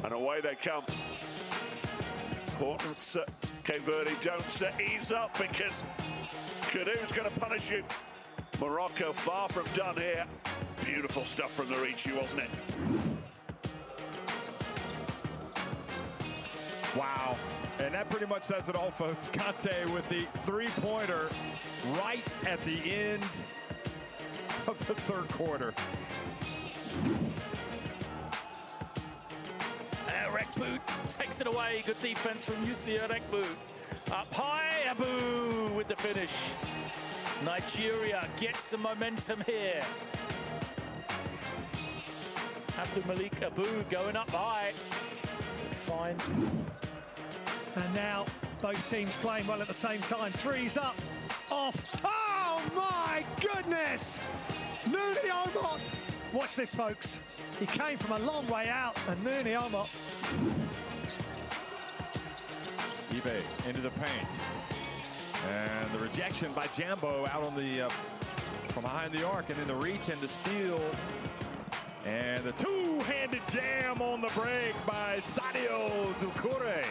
And away they come. Important, Cape Verde don't ease up because Cadu's going to punish you. Morocco far from done here. Beautiful stuff from the Ricci, wasn't it? Wow. And that pretty much says it all, folks. Kante with the three-pointer right at the end of the third quarter. Rekbu takes it away. Good defense from UCA Rekbu. Up high, Abu with the finish. Nigeria gets some momentum here. Abdul Malik Abu going up high. Find. And now both teams playing well at the same time. Threes up, off. Oh my goodness! Nooni Omot. Watch this, folks. He came from a long way out, and Nooni Omot. eBay into the paint. And the rejection by Jambo out on the from behind the arc, and then the reach and the steal. And the two-handed jam on the break by Sadio Doucouré.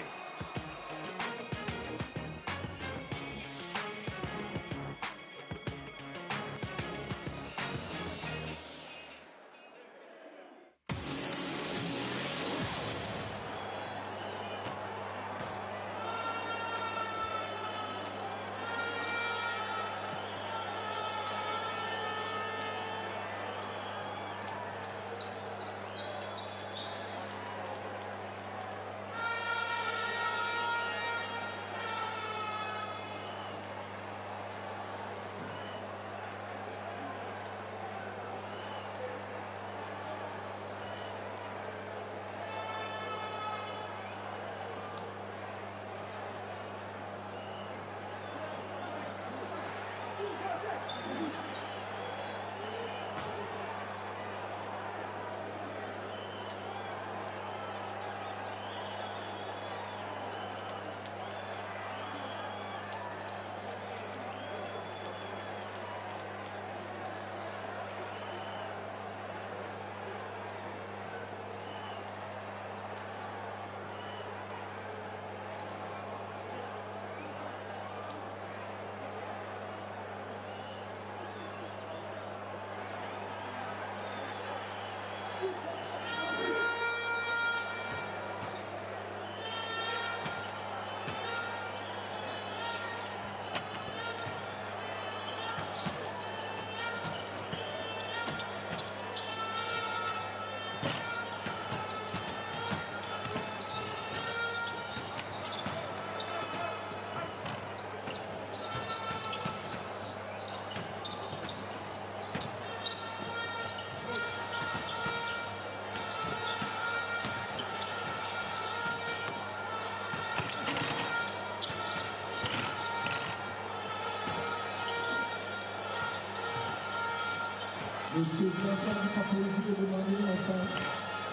Monsieur Blanfort de Papousie est demandé ensemble.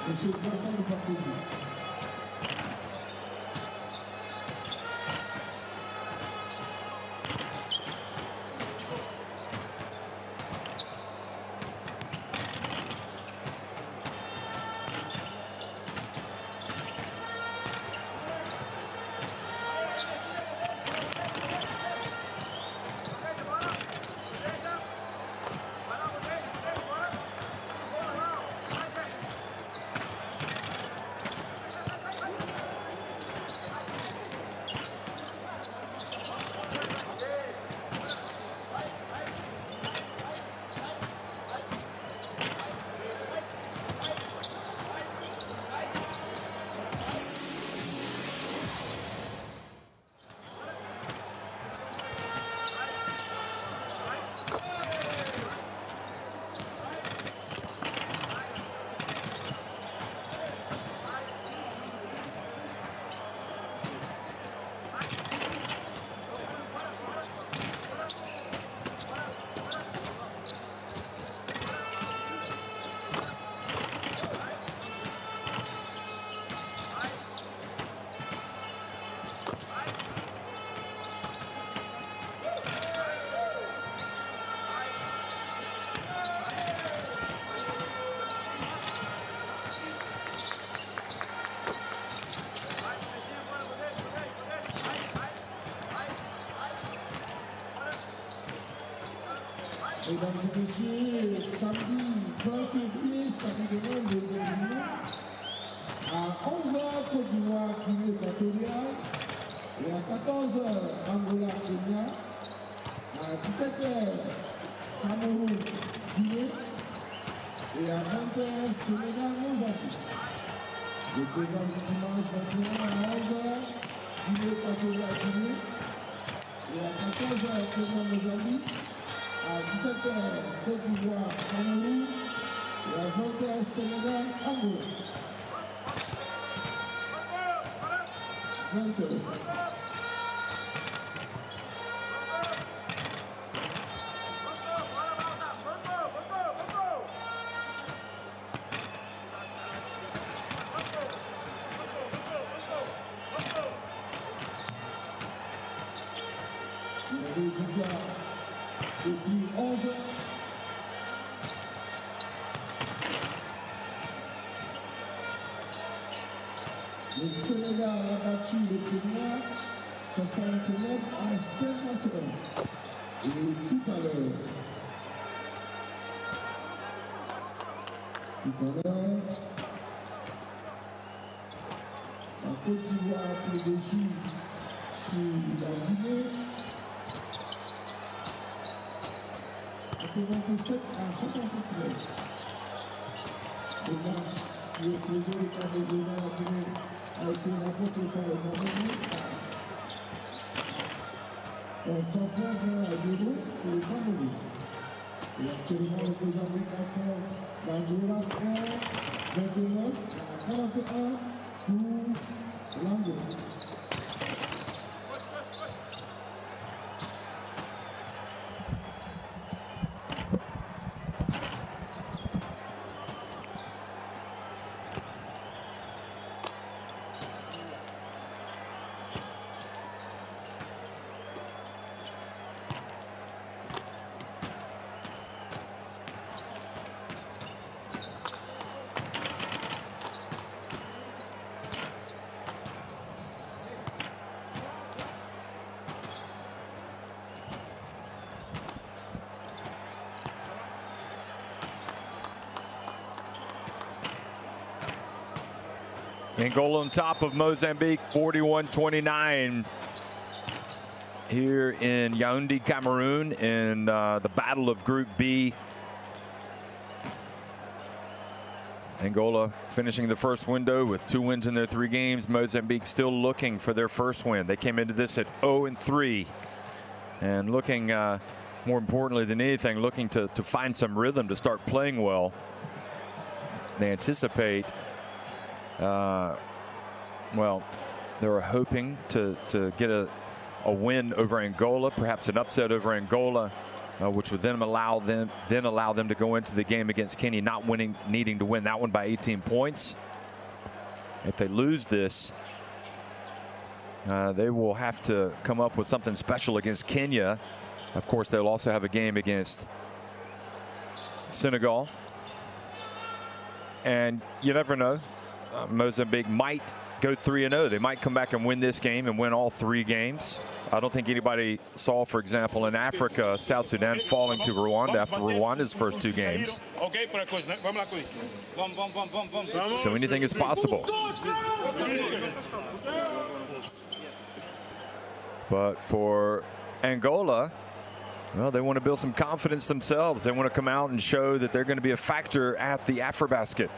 Monsieur Blanfort de Papousie. Mesdames et messieurs, samedi 20 février, samedi de Noël, deuxième journée, à 11h, Côte d'Ivoire, Guinée équatoriale, et à 14h, Angola, Kenya, à 17h, Cameroun, Guinée, et à 20h, Sénégal, Mozambique. Le programme du dimanche 21 à 11h, Guinée équatoriale, Guinée, et à 14h, Kenya, Mozambique. À 17h, Côte d'Ivoire, Cameroun, et à 20h, Sénégal, Angola. 20h. Les résultats depuis 11 heures. Le Sénégal a battu le Kenya 69 à 51. Et tout à l'heure, la Côte d'Ivoire a pris dessus sur la Guinée. 27 à 73. Le match qui opposait le Cameroun à la Guinée a été remporté par le Mozambique. On s'en fait 1 à 0 pour le Cameroun. Et actuellement, le Mozambique affronte l'Angola Sport 29 à 41 pour l'Angola. Angola on top of Mozambique, 41-29 here in Yaoundé, Cameroon, in the battle of Group B. Angola finishing the first window with 2 wins in their 3 games. Mozambique still looking for their first win. They came into this at 0-3 and looking, more importantly than anything, looking to find some rhythm to start playing well. They anticipate, well, they were hoping to get a win over Angola, perhaps an upset over Angola, which would then allow them to go into the game against Kenya not needing to win that one by 18 points. If they lose this, they will have to come up with something special against Kenya. Of course, they'll also have a game against Senegal. And you never know. Mozambique might go 3-0. They might come back and win this game and win all 3 games. I don't think anybody saw, for example, in Africa, South Sudan falling to Rwanda after Rwanda's first 2 games. So anything is possible. But for Angola, well, they want to build some confidence themselves. They want to come out and show that they're going to be a factor at the AfroBasket.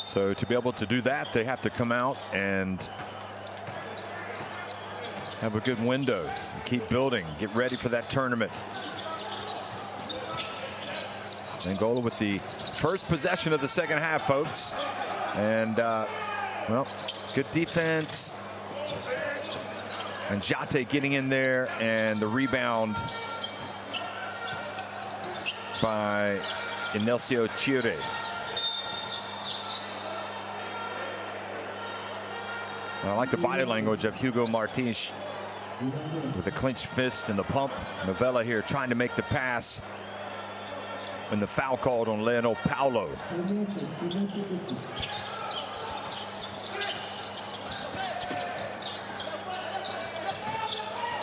So to be able to do that, they have to come out and have a good window, keep building, get ready for that tournament. Angola with the first possession of the second half, folks. And, well, good defense. And Jate getting in there, and the rebound by Inelcio Chire. I like the body language of Hugo Martins with the clenched fist and the pump. Novella here trying to make the pass. And the foul called on Leonel Paulo.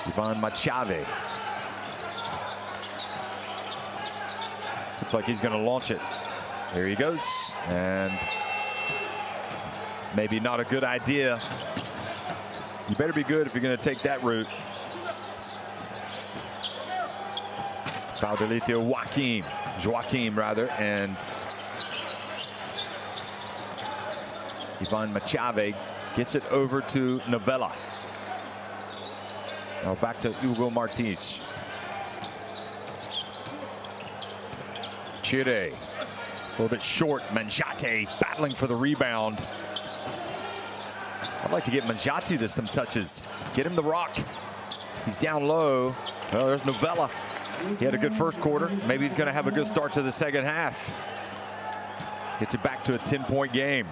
Ivan Machave. Looks like he's going to launch it. There he goes. And maybe not a good idea. You better be good if you're going to take that route. Valdelicio Joaquim rather, and Ivan Machave gets it over to Novella. Now back to Hugo Martins. Chire, a little bit short. Manjate battling for the rebound. I'd like to get Manjate to some touches. Get him the rock. He's down low. Well, there's Novella. He had a good first quarter. Maybe he's going to have a good start to the second half. Gets it back to a 10-point game.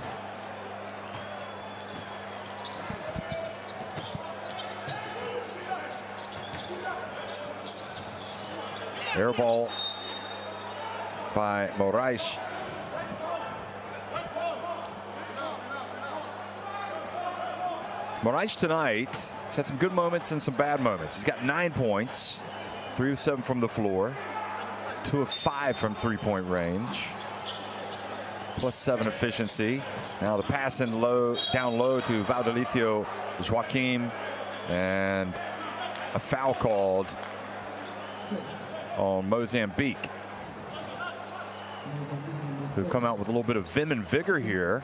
Air ball by Morisse. Morisse tonight has had some good moments and some bad moments. He's got 9 points, 3 of 7 from the floor, 2 of 5 from three-point range, +7 efficiency. Now the pass in down low to Valdelicio Joaquim, and a foul called on Mozambique, who come out with a little bit of vim and vigor here.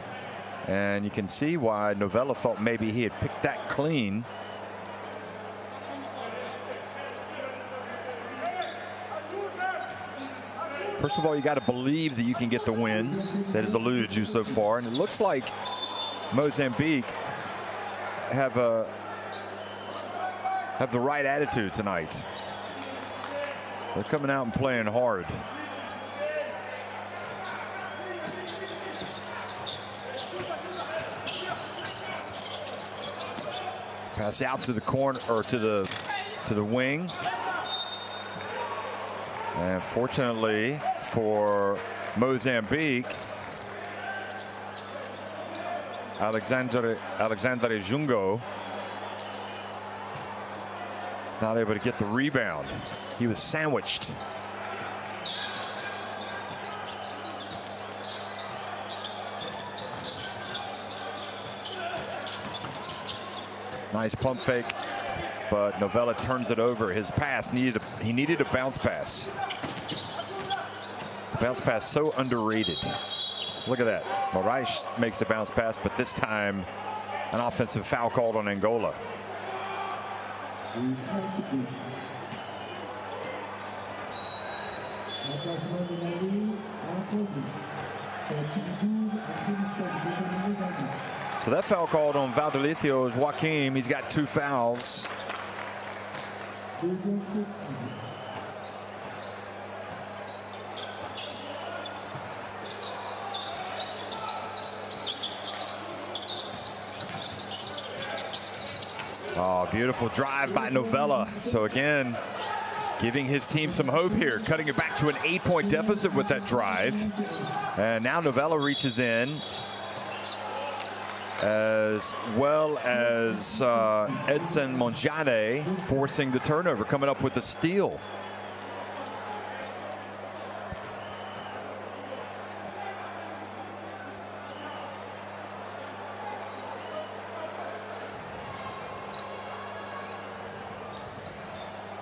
And you can see why Novella thought maybe he had picked that clean. First of all, you got to believe that you can get the win that has eluded you so far. And it looks like Mozambique have the right attitude tonight. They're coming out and playing hard. Pass out to the corner, or to the wing. And fortunately for Mozambique, Alexandre Jungo not able to get the rebound. He was sandwiched. Nice pump fake, but Novella turns it over. His pass he needed a bounce pass. The bounce pass so underrated. Look at that. Morisse makes the bounce pass, but this time an offensive foul called on Angola. Remplacement demandé à Afrobi. Sortie du 12 à 37 de Mozambique. So that foul called on Valdelicio's Joaquim. He's got 2 fouls. Deuxième faute. Oh, beautiful drive by Novella. So again, giving his team some hope here, cutting it back to an 8-point deficit with that drive. And now Novella reaches in, as well as Edson Monjane forcing the turnover, coming up with the steal.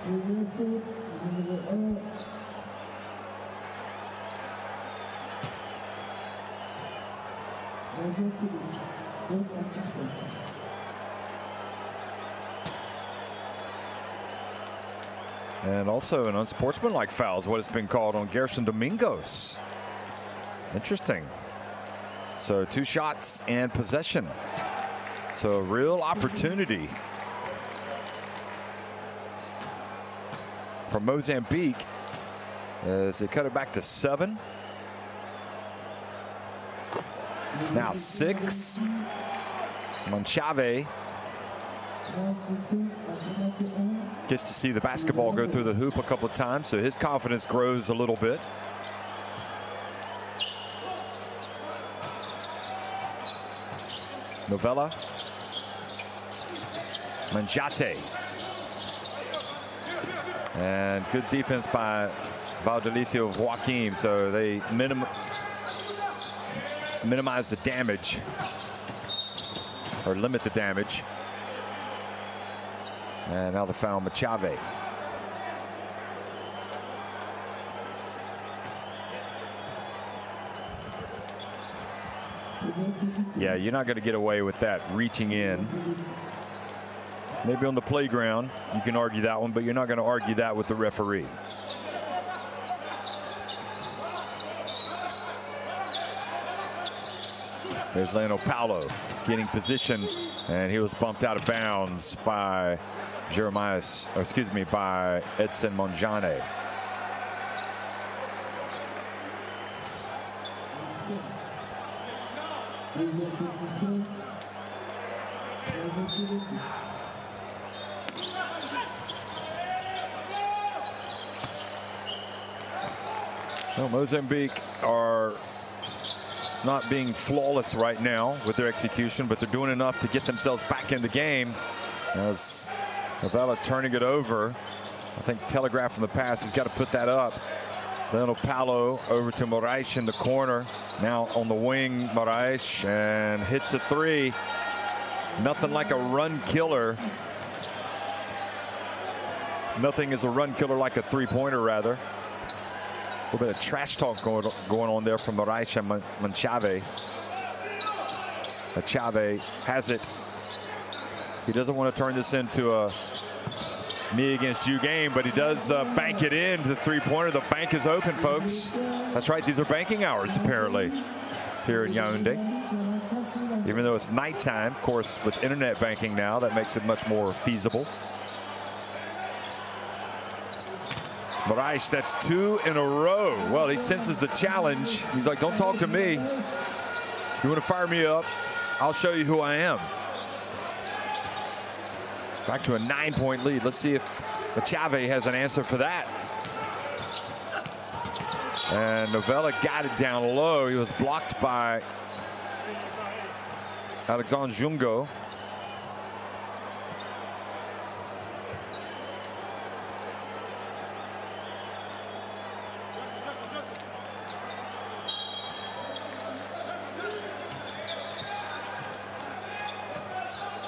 Première faute, numéro 1. Deuxième faute, faute anti-sportive. And also an unsportsmanlike foul is what has been called on Gerson Domingos. Interesting. So 2 shots and possession. So a real opportunity for Mozambique as they cut it back to 7. Now 6. Monchave gets to see the basketball go through the hoop a couple of times, so his confidence grows a little bit. Novella. Manjate. And good defense by Valdelicio Joaquim, so they minimize the damage, or limit the damage. And now the foul, Machave. Yeah, you're not going to get away with that reaching in. Maybe on the playground, you can argue that one, but you're not going to argue that with the referee. There's Leonel Paulo getting position, and he was bumped out of bounds by by Edson Monjane. Well, Mozambique are not being flawless right now with their execution, but they're doing enough to get themselves back in the game. As Novella turning it over, I think telegraph from the pass, he's got to put that up. Leonel Paulo over to Morisse in the corner. Now on the wing, Morisse, and hits a 3. Nothing like a run killer. Nothing is a run killer like a 3-pointer, rather. A little bit of trash talk going on there from Morisse and Manchave. Machave has it. He doesn't want to turn this into a me against you game, but he does bank it in to the 3-pointer. The bank is open, folks. That's right, these are banking hours, apparently, here in Yaoundé. Even though it's nighttime, of course, with internet banking now, that makes it much more feasible. Morisse, that's 2 in a row. Well, he senses the challenge. He's like, don't talk to me. You want to fire me up? I'll show you who I am. Back to a 9-point lead. Let's see if Machave has an answer for that. And Novella got it down low. He was blocked by Alexandre Jungo.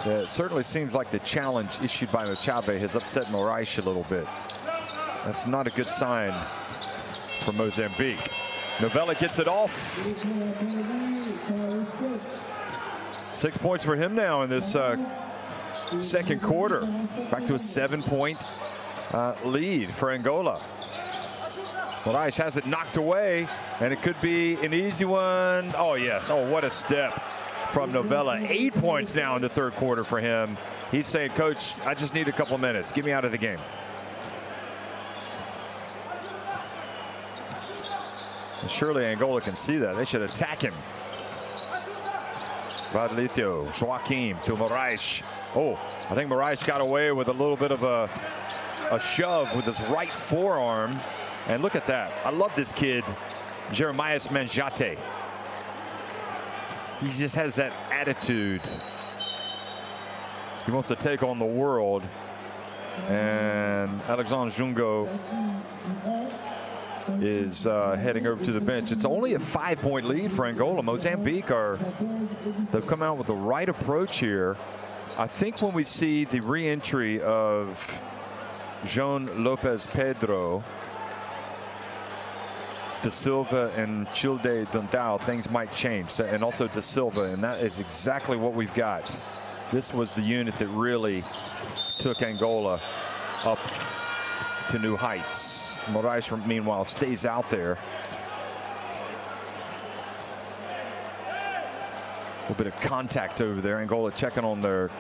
Yeah, it certainly seems like the challenge issued by Machave has upset Morisse a little bit. That's not a good sign for Mozambique. Novella gets it off. 6 points for him now in this second quarter. Back to a 7-point lead for Angola. Morisse has it knocked away, and it could be an easy one. Oh, yes. Oh, what a step from Novella. 8 points now in the third quarter for him. He's saying, Coach, I just need a couple minutes. Get me out of the game. And surely Angola can see that. They should attack him. Vadelicio, Joaquim to Morisse. Oh, I think Morisse got away with a little bit of a shove with his right forearm. And look at that. I love this kid, Jeremias Manjate. He just has that attitude. He wants to take on the world. And Alexandre Jungo is heading over to the bench. It's only a 5-point lead for Angola. Mozambique they've come out with the right approach here. I think when we see the re-entry of João Lopez Pedro, Da Silva and Childe Dundao, things might change, and also Da Silva, and that is exactly what we've got. This was the unit that really took Angola up to new heights. Morisse, meanwhile, stays out there. A little bit of contact over there. Angola checking on their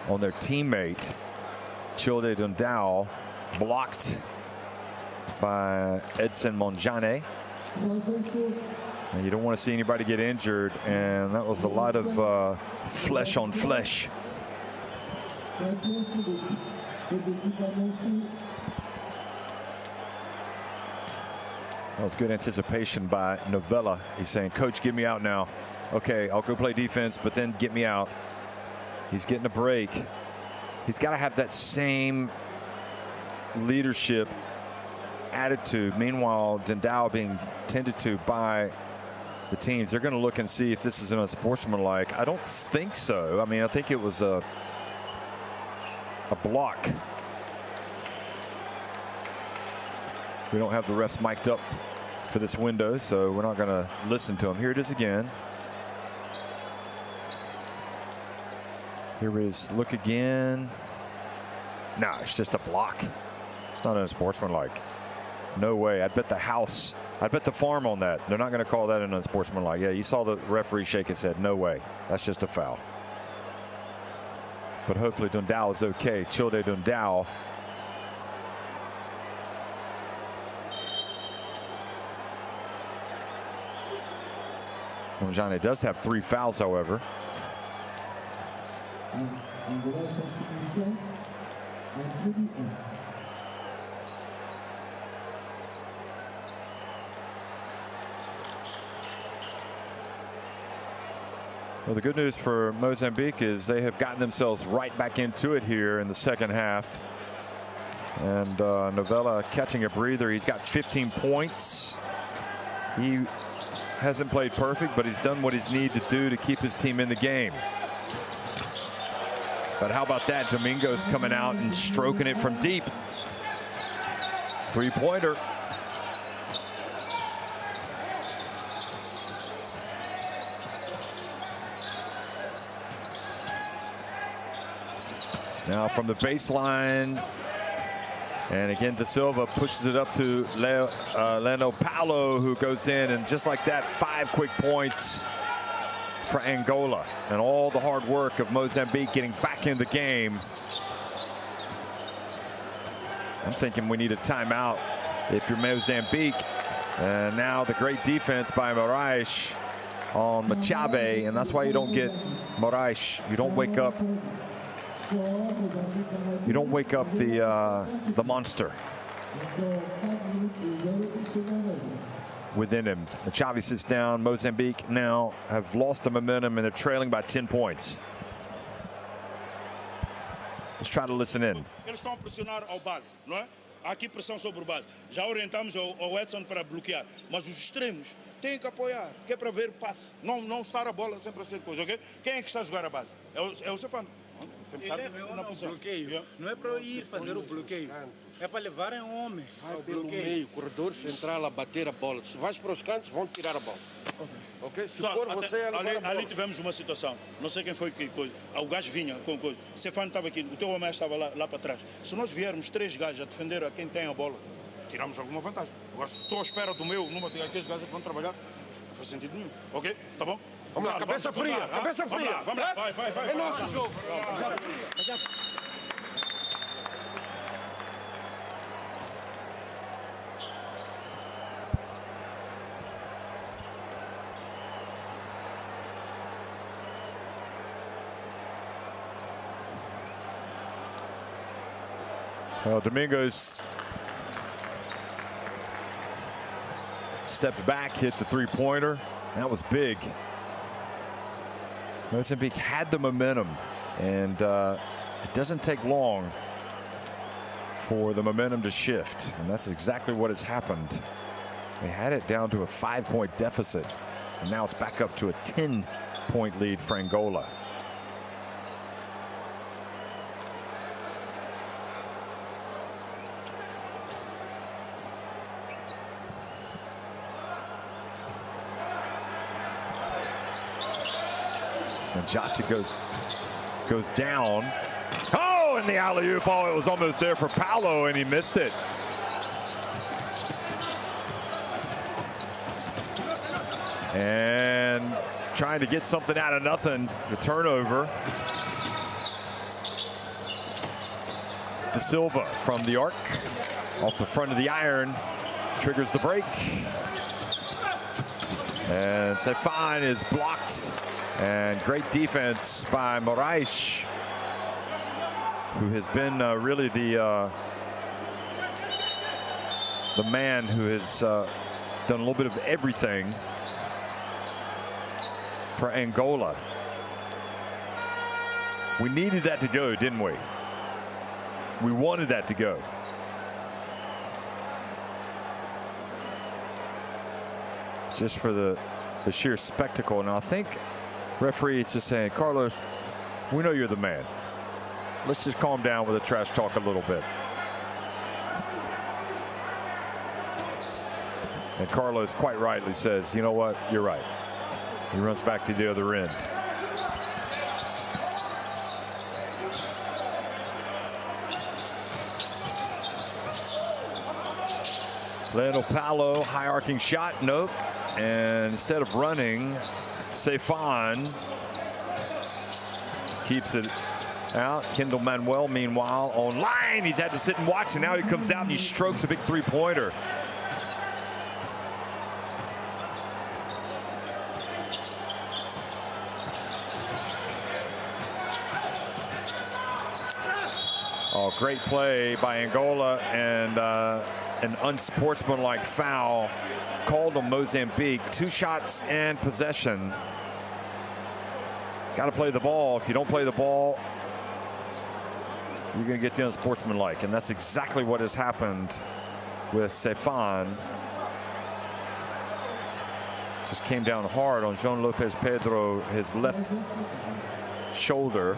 teammate. Childe Dundao blocked by Edson Monjane. And you don't want to see anybody get injured, and that was a lot of flesh on flesh. That was good anticipation by Novella. He's saying, Coach, get me out now. Okay, I'll go play defense, but then get me out. He's getting a break. He's got to have that same leadership attitude. Meanwhile, Dundao being tended to by the teams. They're going to look and see if this is an unsportsmanlike. I don't think so. I mean, I think it was a block. We don't have the refs mic'd up for this window, so we're not going to listen to them. Here it is again. Here it is. Look again. No, it's just a block. It's not unsportsmanlike. No way. I'd bet the house, I'd bet the farm on that. They're not going to call that an unsportsmanlike. Yeah, you saw the referee shake his head. No way. That's just a foul. But hopefully Dundao is okay. Childe Dundao. Monjane does have 3 fouls, however. Well, the good news for Mozambique is they have gotten themselves right back into it here in the second half. And Novella catching a breather. He's got 15 points. He hasn't played perfect, but he's done what he's needed to do to keep his team in the game. But how about that? Domingos coming out and stroking it from deep. 3-pointer. Now from the baseline. And again, Da Silva pushes it up to Leno Paulo, who goes in, and just like that, 5 quick points for Angola. And all the hard work of Mozambique getting back in the game. I'm thinking we need a timeout if you're Mozambique. And now the great defense by Morisse on Machave, and that's why you don't get Morisse. You don't wake up. You don't wake up the monster within him. Machave sits down. Mozambique now have lost the momentum, and they're trailing by 10 points. Let's try to listen in. Eles estão a pressionar ao base, não é? Há aqui pressão sobre o base. Já orientamos ao Edson para bloquear, mas os extremos têm que apoiar, que é para ver passe. Não estar a bola sempre a ser coisa, ok? Quem é que está a jogar a base? É o Stefano. Bloqueio. Não é para ir fazer o bloqueio. É para levarem um homem ao bloqueio. Meio, corredor central a bater a bola. Se vais para os cantos, vão tirar a bola. Ok? Se for você a levar a bola. Ali tivemos uma situação. Não sei quem foi que coisa. O gajo vinha com coisa. Stefano estava aqui. O teu homem estava lá para trás. Se nós viermos 3 gajos a defender a quem tem a bola, tiramos alguma vantagem. Agora, se estou à espera do meu, numa daqueles gajos que vão trabalhar, não faz sentido nenhum. Ok? Tá bom? Vamos lá, cabeça fria, cabeça fria. Vamos lá, vai. É nosso jogo. Well, Domingos stepped back, hit the three-pointer. That was big. Mozambique had the momentum, and it doesn't take long for the momentum to shift, and that's exactly what has happened. They had it down to a 5-point deficit, and now it's back up to a 10-point lead for Angola. And Jota goes down. Oh, and the alley-oop ball. It was almost there for Paulo, and he missed it. And trying to get something out of nothing. The turnover. De Silva from the arc. Off the front of the iron. Triggers the break. And Sefan is blocked. And great defense by Morisse, who has been really the man who has done a little bit of everything for Angola. We needed that to go, didn't we? We wanted that to go. Just for the sheer spectacle. And I think referee is just saying, Carlos, we know you're the man. Let's just calm down with the trash talk a little bit. And Carlos quite rightly says, you know what, you're right. He runs back to the other end. Leandro Paulo, high arcing shot, nope. And instead of running, Sefan keeps it out. Kendall Manuel, meanwhile, on line. He's had to sit and watch, and now he comes out and he strokes a big three-pointer. Oh, great play by Angola, and an unsportsmanlike foul called on Mozambique. 2 shots and possession. Got to play the ball. If you don't play the ball, you're going to get the unsportsmanlike, and that's exactly what has happened with Sefan. Just came down hard on João Lopez Pedro, his left shoulder.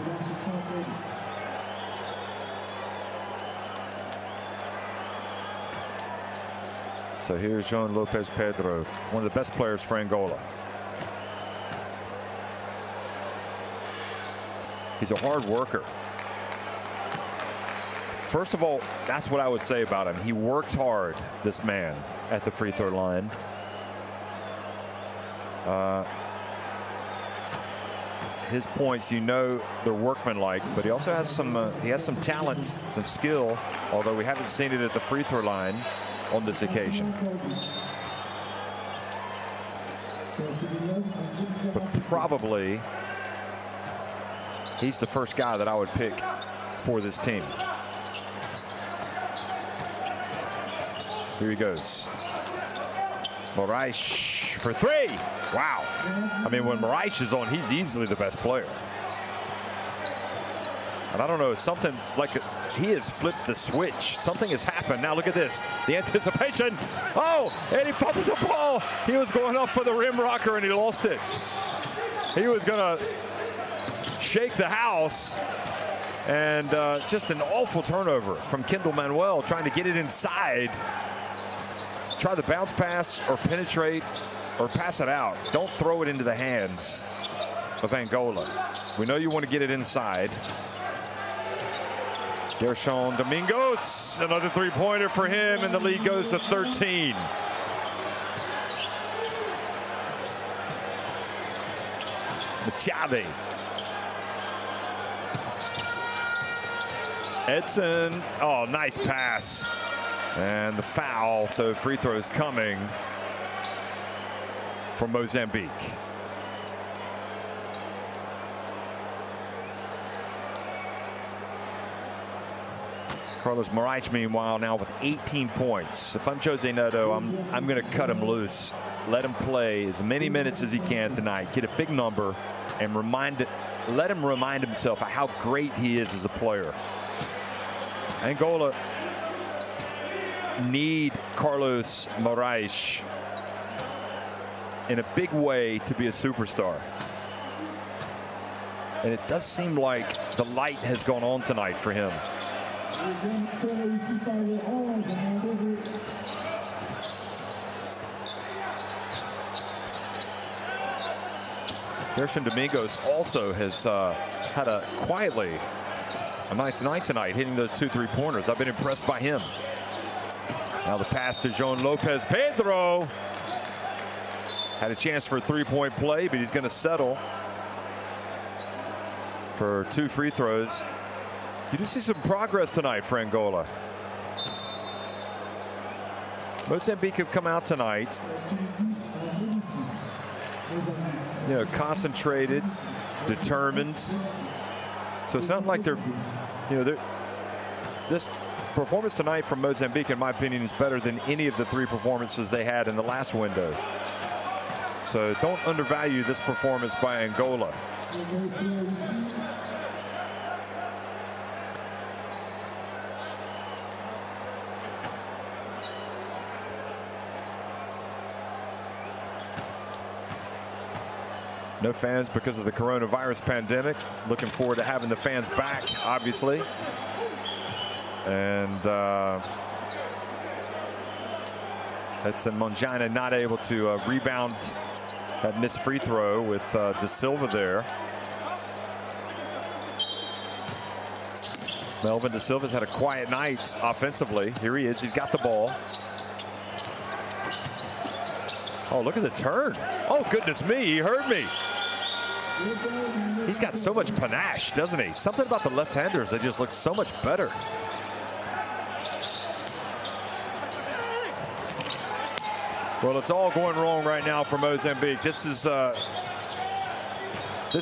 So here's João Lopez Pedro, one of the best players for Angola. He's a hard worker. First of all, that's what I would say about him. He works hard, this man, at the free throw line. His points, you know, they're workmanlike, but he also has some talent, some skill, although we haven't seen it at the free throw line on this occasion. But probably he's the first guy that I would pick for this team. Here he goes. Morisse for 3. Wow. I mean, when Morisse is on, he's easily the best player. And I don't know, something like he has flipped the switch. Something has happened. Now look at this. The anticipation. Oh, and he fumbled the ball. He was going up for the rim rocker and he lost it. He was going to shake the house. And just an awful turnover from Kendall Manuel, trying to get it inside. Try the bounce pass or penetrate or pass it out. Don't throw it into the hands of Angola. We know you want to get it inside. Gershon Domingos, another three-pointer for him, and the lead goes to 13. Machave. Edson, oh, nice pass. And the foul, so free throws coming from Mozambique. Carlos Morisse, meanwhile, now with 18 points. If I'm Jose Neto, I'm going to cut him loose. Let him play as many minutes as he can tonight. Get a big number and let him remind himself of how great he is as a player. Angola need Carlos Morisse in a big way to be a superstar. And it does seem like the light has gone on tonight for him. Gershon Domingos also has had a nice night tonight, hitting those 2 3-pointers. I've been impressed by him. Now the pass to Joan Lopez. Pedro had a chance for a 3-point play, but he's going to settle for 2 free throws. You do see some progress tonight for Angola. Mozambique have come out tonight, concentrated, determined. So it's not like this performance tonight from Mozambique, in my opinion, is better than any of the 3 performances they had in the last window. So don't undervalue this performance by Angola. No fans because of the coronavirus pandemic. Looking forward to having the fans back, obviously. And that's Mongina not able to rebound that missed free throw with De Silva there. Melvin De Silva's had a quiet night offensively. Here he is. He's got the ball. Oh, look at the turn. Oh, goodness me. He heard me. He's got so much panache, doesn't he? Something about the left-handers, they just look so much better. Well, it's all going wrong right now for Mozambique. This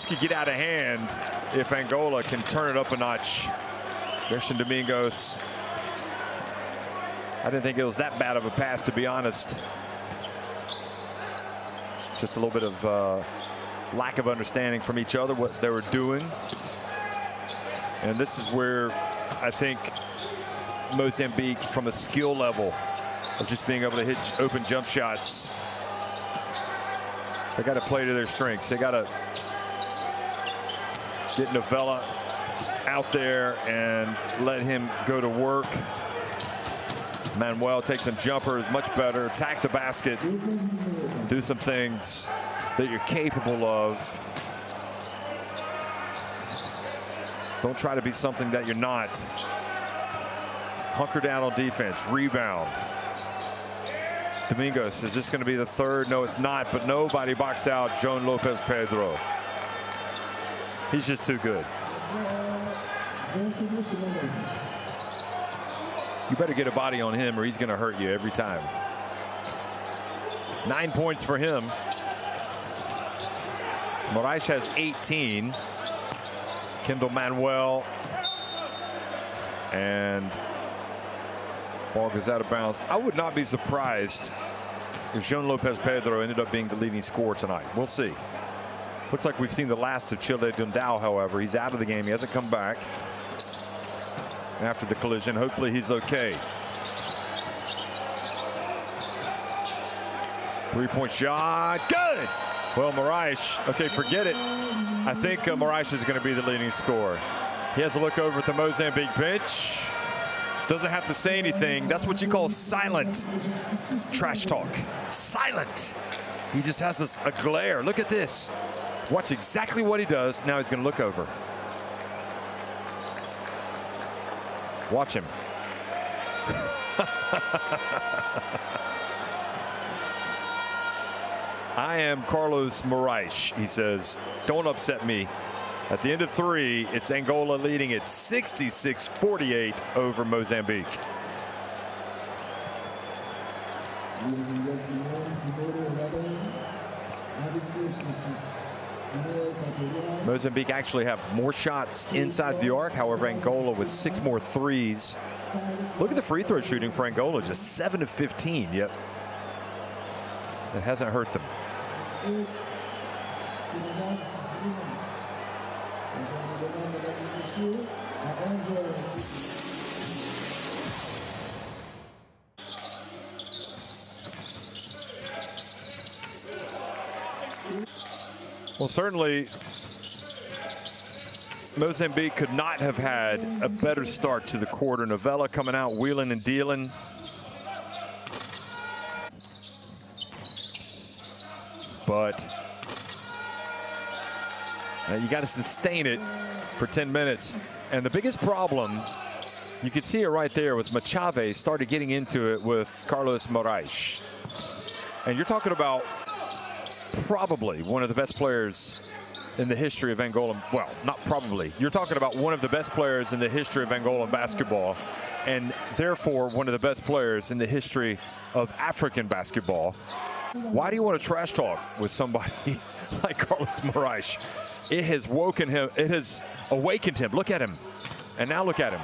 could get out of hand if Angola can turn it up a notch. Gershon Domingos. I didn't think it was that bad of a pass, to be honest. Just a little bit of lack of understanding from each other, what they were doing. And this is where I think Mozambique, from a skill level of just being able to hit open jump shots, they got to play to their strengths. They got to get Novella out there and let him go to work. Manuel takes some jumpers, much better, attack the basket, do some things that you're capable of. Don't try to be something that you're not. Hunker down on defense, rebound. Domingos, is this going to be the 3rd? No, it's not, but nobody boxed out Joan Lopez Pedro. He's just too good. You better get a body on him or he's going to hurt you every time. 9 points for him. Morisse has 18. Kendall Manuel. And ball goes out of bounds. I would not be surprised if Joan Lopez Pedro ended up being the leading scorer tonight. We'll see. Looks like we've seen the last of Chile Dundao, however. He's out of the game. He hasn't come back after the collision. Hopefully he's okay. 3-point shot. Good. Well, Morisse, okay, forget it. I think Morisse is going to be the leading scorer. He has a look over at the Mozambique bench. Doesn't have to say anything. That's what you call silent trash talk. Silent. He just has a glare. Look at this. Watch exactly what he does. Now he's going to look over. Watch him. I am Carlos Morisse, he says. Don't upset me. At the end of 3, it's Angola leading at 66-48 over Mozambique. Mozambique actually have more shots inside the arc. However, Angola with 6 more threes. Look at the free throw shooting for Angola, just 7 of 15, yet it hasn't hurt them. Well, certainly Mozambique could not have had a better start to the quarter. Novella coming out wheeling and dealing. But you got to sustain it for 10 minutes. And the biggest problem, you could see it right there, was Machave started getting into it with Carlos Morisse. And you're talking about probably one of the best players in the history of Angola. Well, not probably. You're talking about one of the best players in the history of Angolan basketball, and therefore one of the best players in the history of African basketball. Why do you want to trash talk with somebody like Carlos Morisse? It has woken him. It has awakened him. Look at him. And now look at him.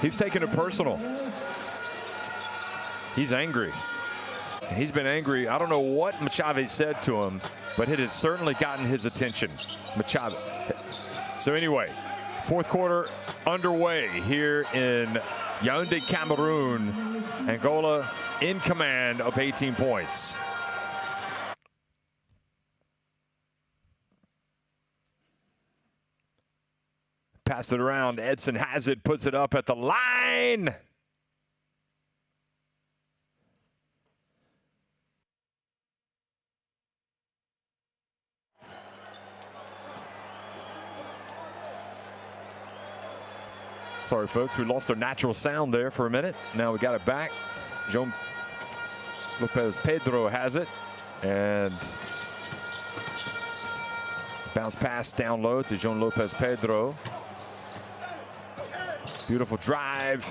He's taking it personal. He's angry. He's been angry. I don't know what Machave said to him, but it has certainly gotten his attention. Machave. So anyway, fourth quarter underway here in Yaoundé, Cameroon. Angola in command of 18 points. Pass it around. Edson has it, puts it up at the line. Sorry, folks, we lost our natural sound there for a minute. Now we got it back. João Lopez Pedro has it. And bounce pass down low to João Lopez Pedro. Beautiful drive.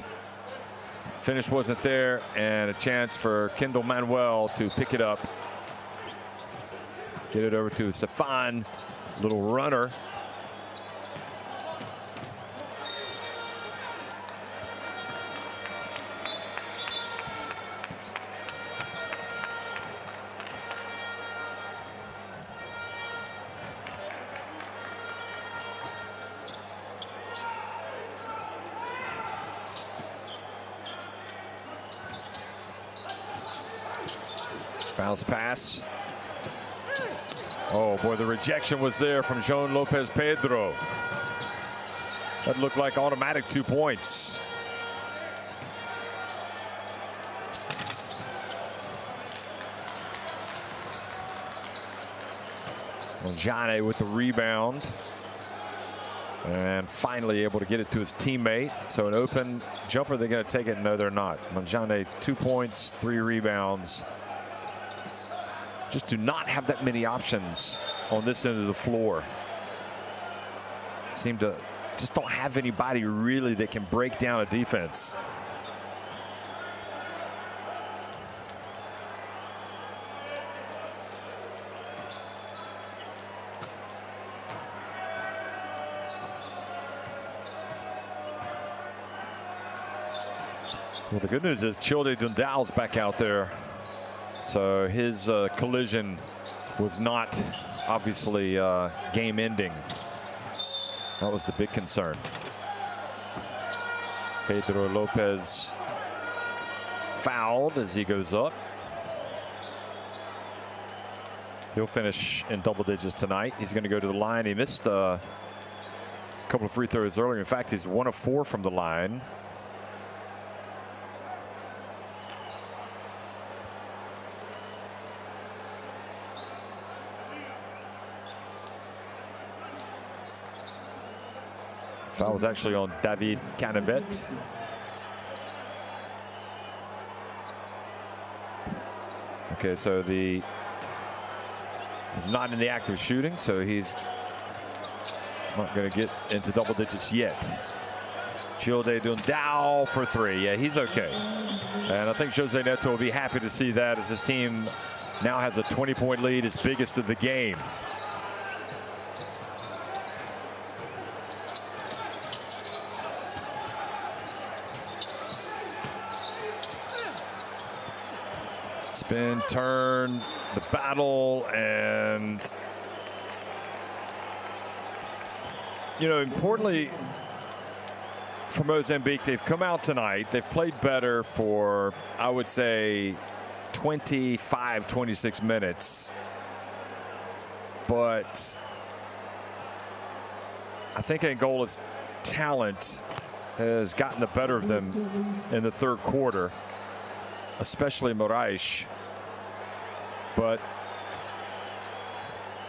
Finish wasn't there, and a chance for Kendall Manuel to pick it up. Get it over to Stefan. Little runner. Bounce pass. Oh boy, the rejection was there from João Lopez Pedro. That looked like automatic 2 points. Jane with the rebound. And finally able to get it to his teammate. So an open jumper, they're going to take it? No, they're not. Manjane, 2 points, 3 rebounds. Just do not have that many options on this end of the floor. Seem to just don't have anybody really that can break down a defense. Well, the good news is Childe Dundal's back out there. So his collision was not obviously game ending. That was the big concern. Pedro Lopez fouled as he goes up. He'll finish in double digits tonight. He's going to go to the line. He missed a couple of free throws earlier. In fact, he's 1 of 4 from the line. Foul was actually on David Canavet. Okay, so he's not in the act of shooting, so he's not going to get into double digits yet. Childe Dundao for 3. Yeah, he's okay. And I think Jose Neto will be happy to see that as his team now has a 20-point lead, his biggest of the game. Spin, turn, the battle, and importantly for Mozambique, they've come out tonight. They've played better for, I would say, 25, 26 minutes. But I think Angola's talent has gotten the better of them in the third quarter, especially Morisse. But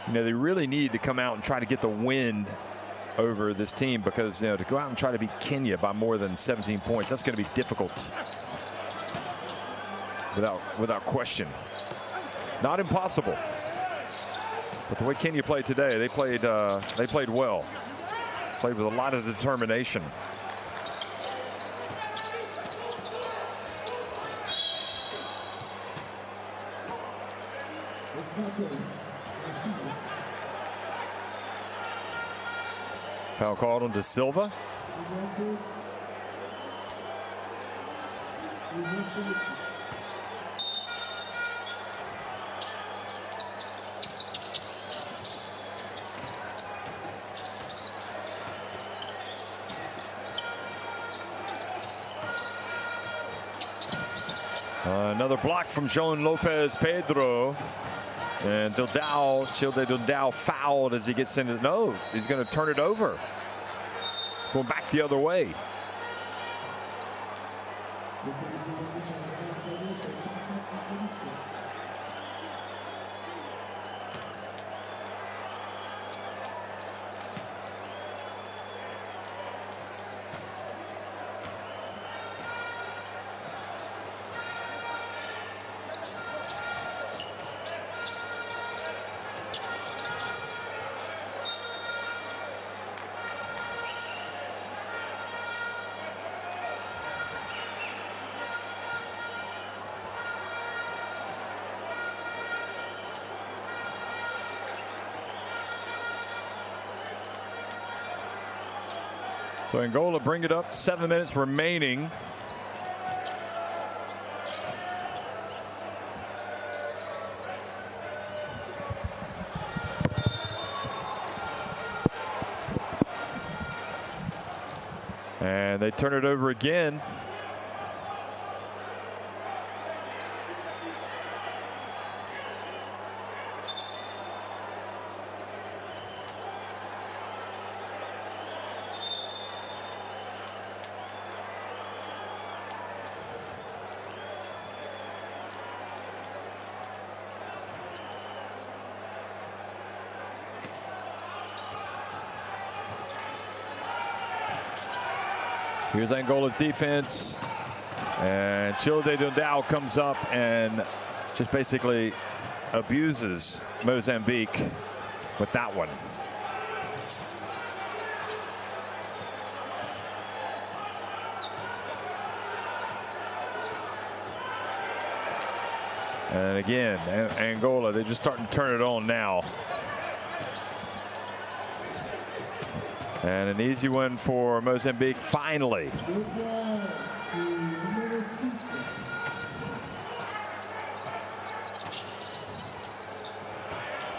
they really need to come out and try to get the win over this team, because to go out and try to beat Kenya by more than 17 points, that's going to be difficult without question. Not impossible, but the way Kenya played today, they played well, played with a lot of determination. Foul called on De Silva. Another block from João Lopez, Pedro. And Childe Dundao fouled as he gets into, no, he's going to turn it over. Going back the other way. So Angola bring it up, 7 minutes remaining. And they turn it over again. Here's Angola's defense, and Childe Dundao comes up and just basically abuses Mozambique with that one. And again, Angola, they're just starting to turn it on now. And an easy one for Mozambique, finally.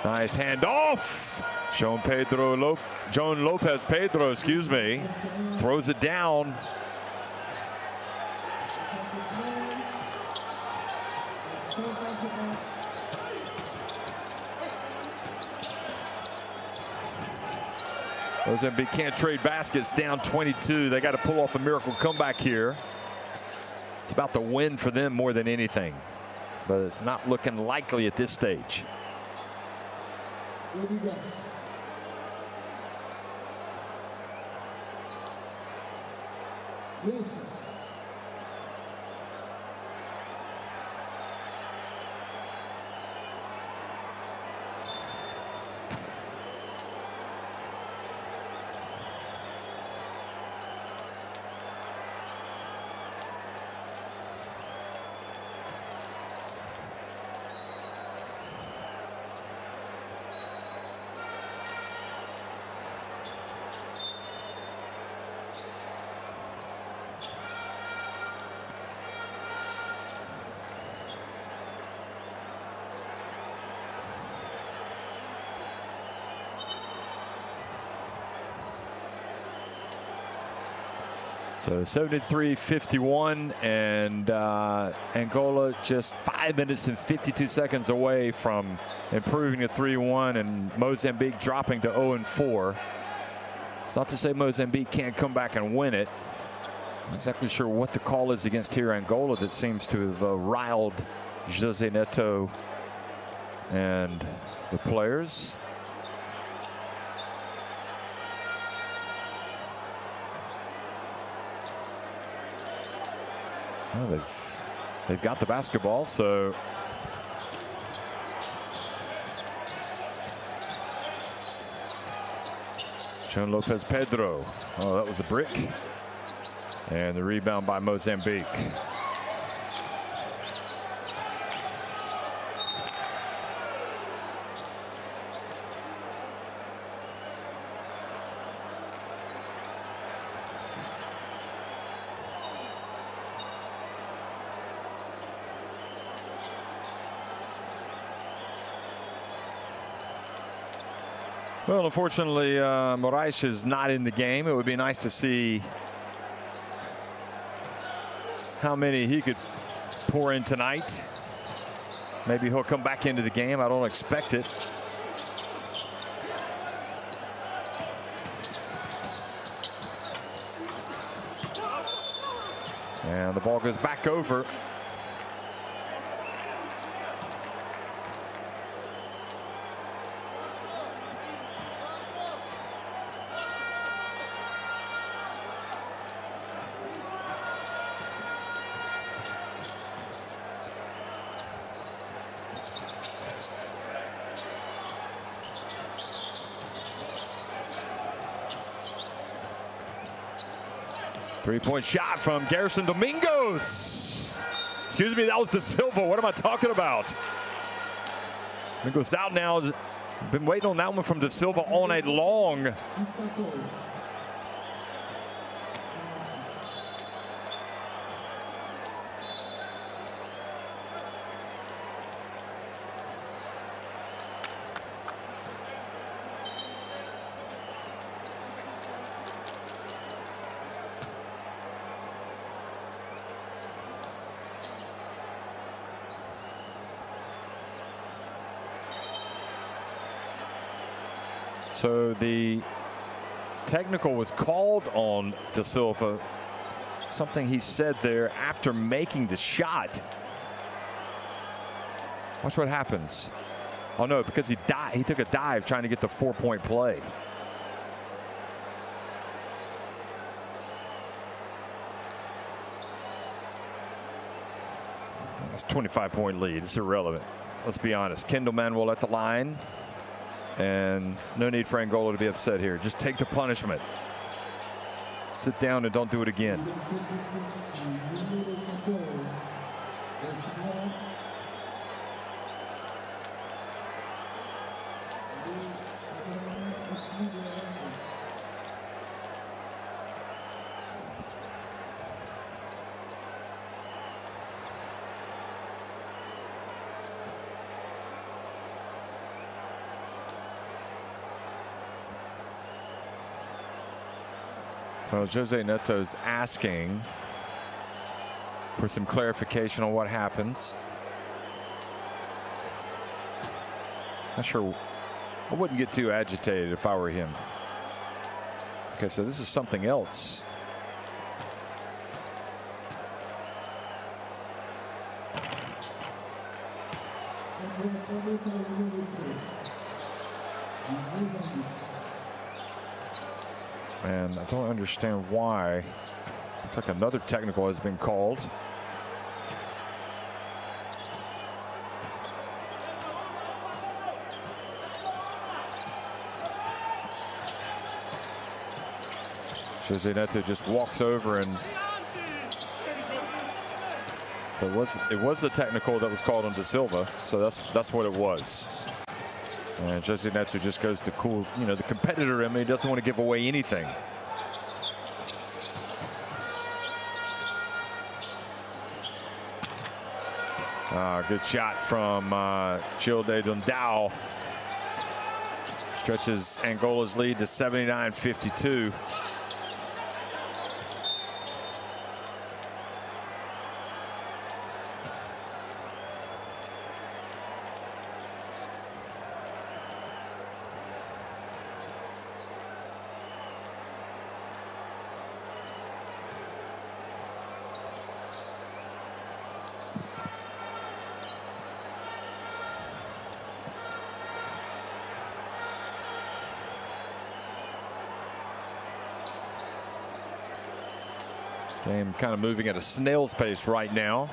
Nice handoff. João Lopez, Pedro, excuse me, throws it down. Mozambique can't trade baskets, down 22. They got to pull off a miracle comeback here. It's about the win for them more than anything, but it's not looking likely at this stage. Yes. So 73-51, and Angola just 5 minutes and 52 seconds away from improving to 3-1, and Mozambique dropping to 0-4. It's not to say Mozambique can't come back and win it. I'm not exactly sure what the call is against here Angola that seems to have riled Jose Neto and the players. Well, they've got the basketball, so showing Lopez Pedro. Oh, that was a brick. And the rebound by Mozambique. Well, unfortunately, Morisse is not in the game. It would be nice to see how many he could pour in tonight. Maybe he'll come back into the game. I don't expect it. And the ball goes back over. Three-point shot from Garrison Domingos. Excuse me, that was De Silva. What am I talking about? Domingos out now. Been waiting on that one from De Silva all night long. So the technical was called on De Silva. Something he said there after making the shot. Watch what happens. Oh no, because he took a dive trying to get the 4-point play. That's a 25-point lead. It's irrelevant. Let's be honest. Kendall Manuel at the line. And no need for Angola to be upset here. Just take the punishment. Sit down and don't do it again. Well, Jose Neto's asking for some clarification on what happens. Not sure. I wouldn't get too agitated if I were him. Okay, so this is something else. And I don't understand why, Looks like another technical has been called. Jose Neto just walks over, and so it was the technical that was called on De Silva. So that's what it was. And Jose Neto just goes to cool, you know, the competitor in me. He doesn't want to give away anything. Good shot from Childe Dundao. Stretches Angola's lead to 79-52. Game kind of moving at a snail's pace right now.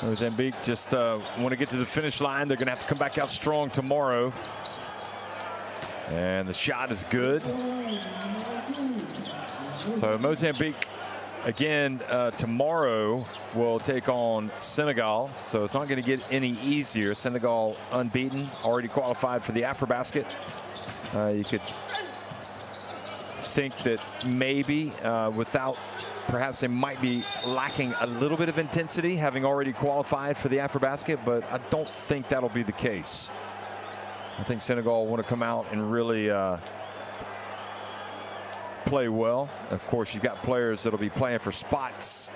Mozambique just want to get to the finish line. They're going to have to come back out strong tomorrow. And the shot is good. So Mozambique, again, tomorrow will take on Senegal. So it's not going to get any easier. Senegal unbeaten, already qualified for the AfroBasket. You could think that maybe without, perhaps they might be lacking a little bit of intensity, having already qualified for the AfroBasket, but I don't think that'll be the case. I think Senegal want to come out and really play well. Of course, you've got players that'll be playing for spots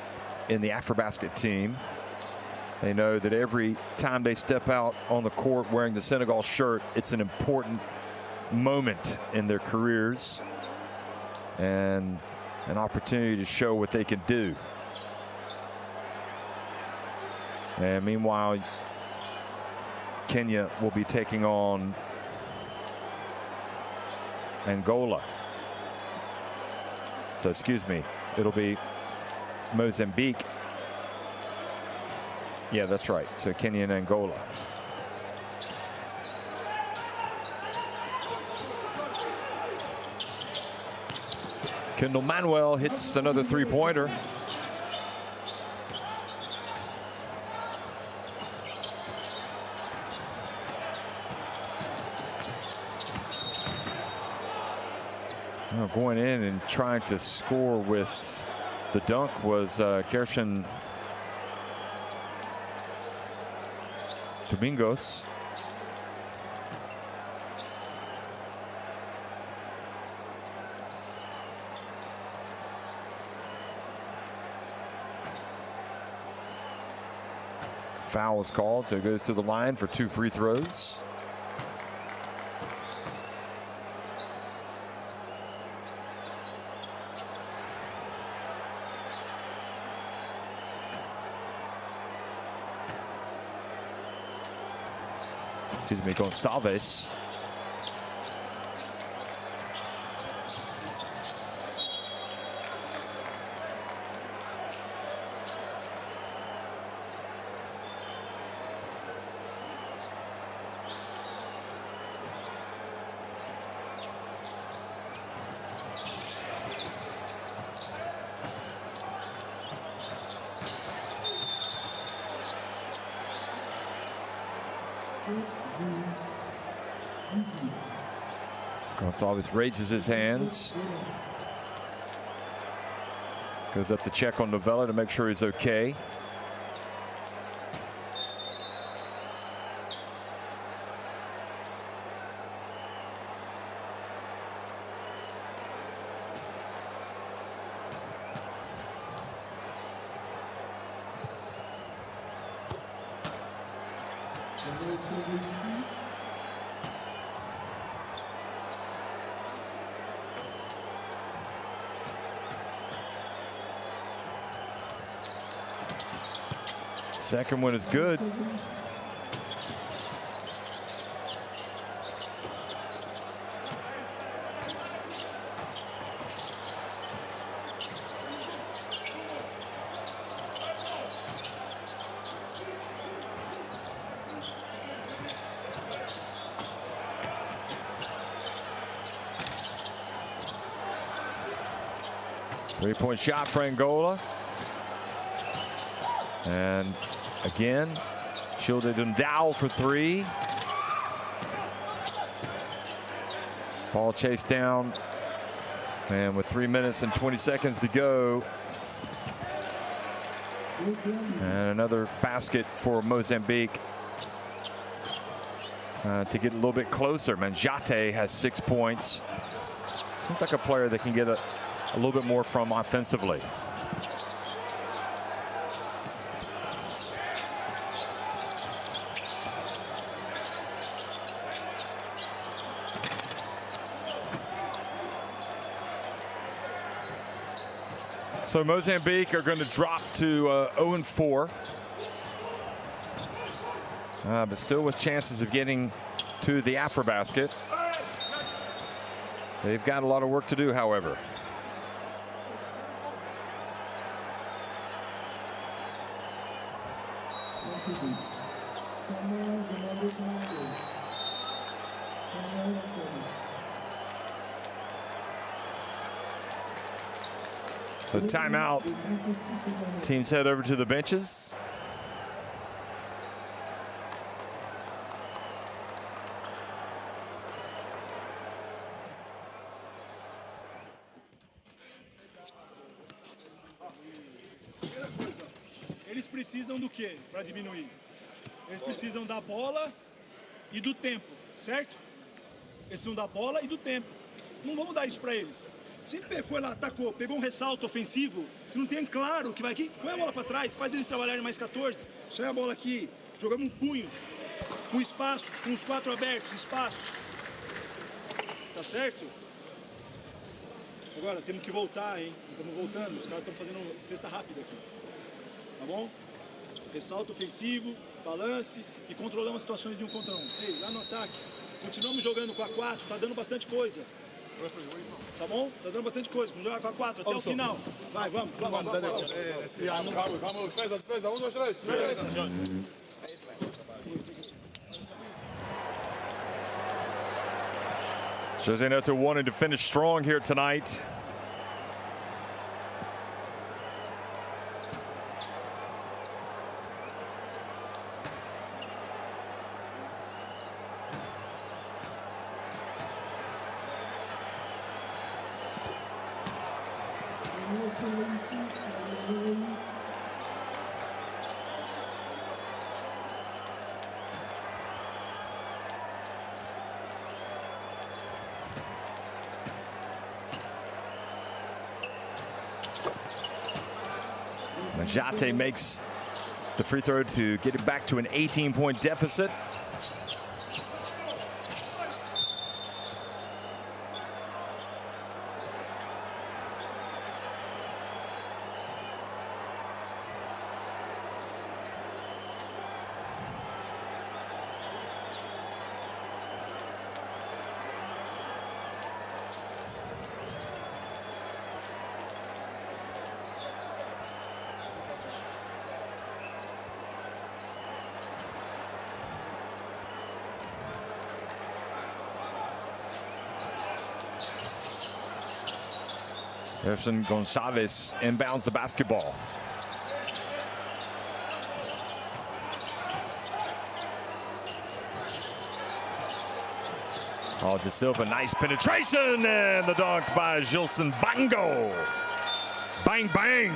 in the AfroBasket team. They know that every time they step out on the court wearing the Senegal shirt, it's an important moment in their careers and an opportunity to show what they can do. And meanwhile, Kenya will be taking on Angola. So excuse me, it'll be Mozambique. Yeah, that's right. So Kenya and Angola. Kendall Manuel hits another three-pointer. Going in and trying to score with the dunk was Gershon Domingos. Foul is called, so it goes to the line for 2 free throws. Excuse me, Gonçalves. Gonçalves raises his hands. Goes up to check on Novella to make sure he's okay. Second one is good. Three-point shot for Angola. And again, Childe Dundao for three. Ball chased down. And with 3 minutes and 20 seconds to go. And another basket for Mozambique. To get a little bit closer. Manjate has 6 points. Seems like a player that can get a little bit more from offensively. So Mozambique are going to drop to 0-4. But still with chances of getting to the AfroBasket. They've got a lot of work to do, however. So timeout. Teams head over to the benches. Eles precisam do quê para diminuir? Eles precisam da bola e do tempo, certo? Eles precisam da bola e do tempo. Não vamos dar isso para eles. Se ele foi lá, atacou, pegou um ressalto ofensivo, se não tem claro que vai aqui, põe a bola para trás, faz eles trabalharem mais 14, sai a bola aqui, jogamos um punho, com espaços, com os 4 abertos, espaços. Tá certo? Agora, temos que voltar, hein? Estamos voltando, os caras estão fazendo cesta rápida aqui. Tá bom? Ressalto ofensivo, balance e controlamos as situações de 1 contra 1. Ei, lá no ataque, continuamos jogando com a 4, tá dando bastante coisa. Tá bom? Tá dando bastante coisa. Vamos jogar com a 4 até o final. Vai, vamos. Vamos, Daniel. Vamos, defesa, 1, 2, 3. Jose Neto wanting to finish strong here tonight. Manjate makes the free throw to get it back to an 18-point deficit. Jefferson Gonçalves inbounds the basketball. Oh, De Silva, nice penetration, and the dunk by Gilson Bango. Bang, bang.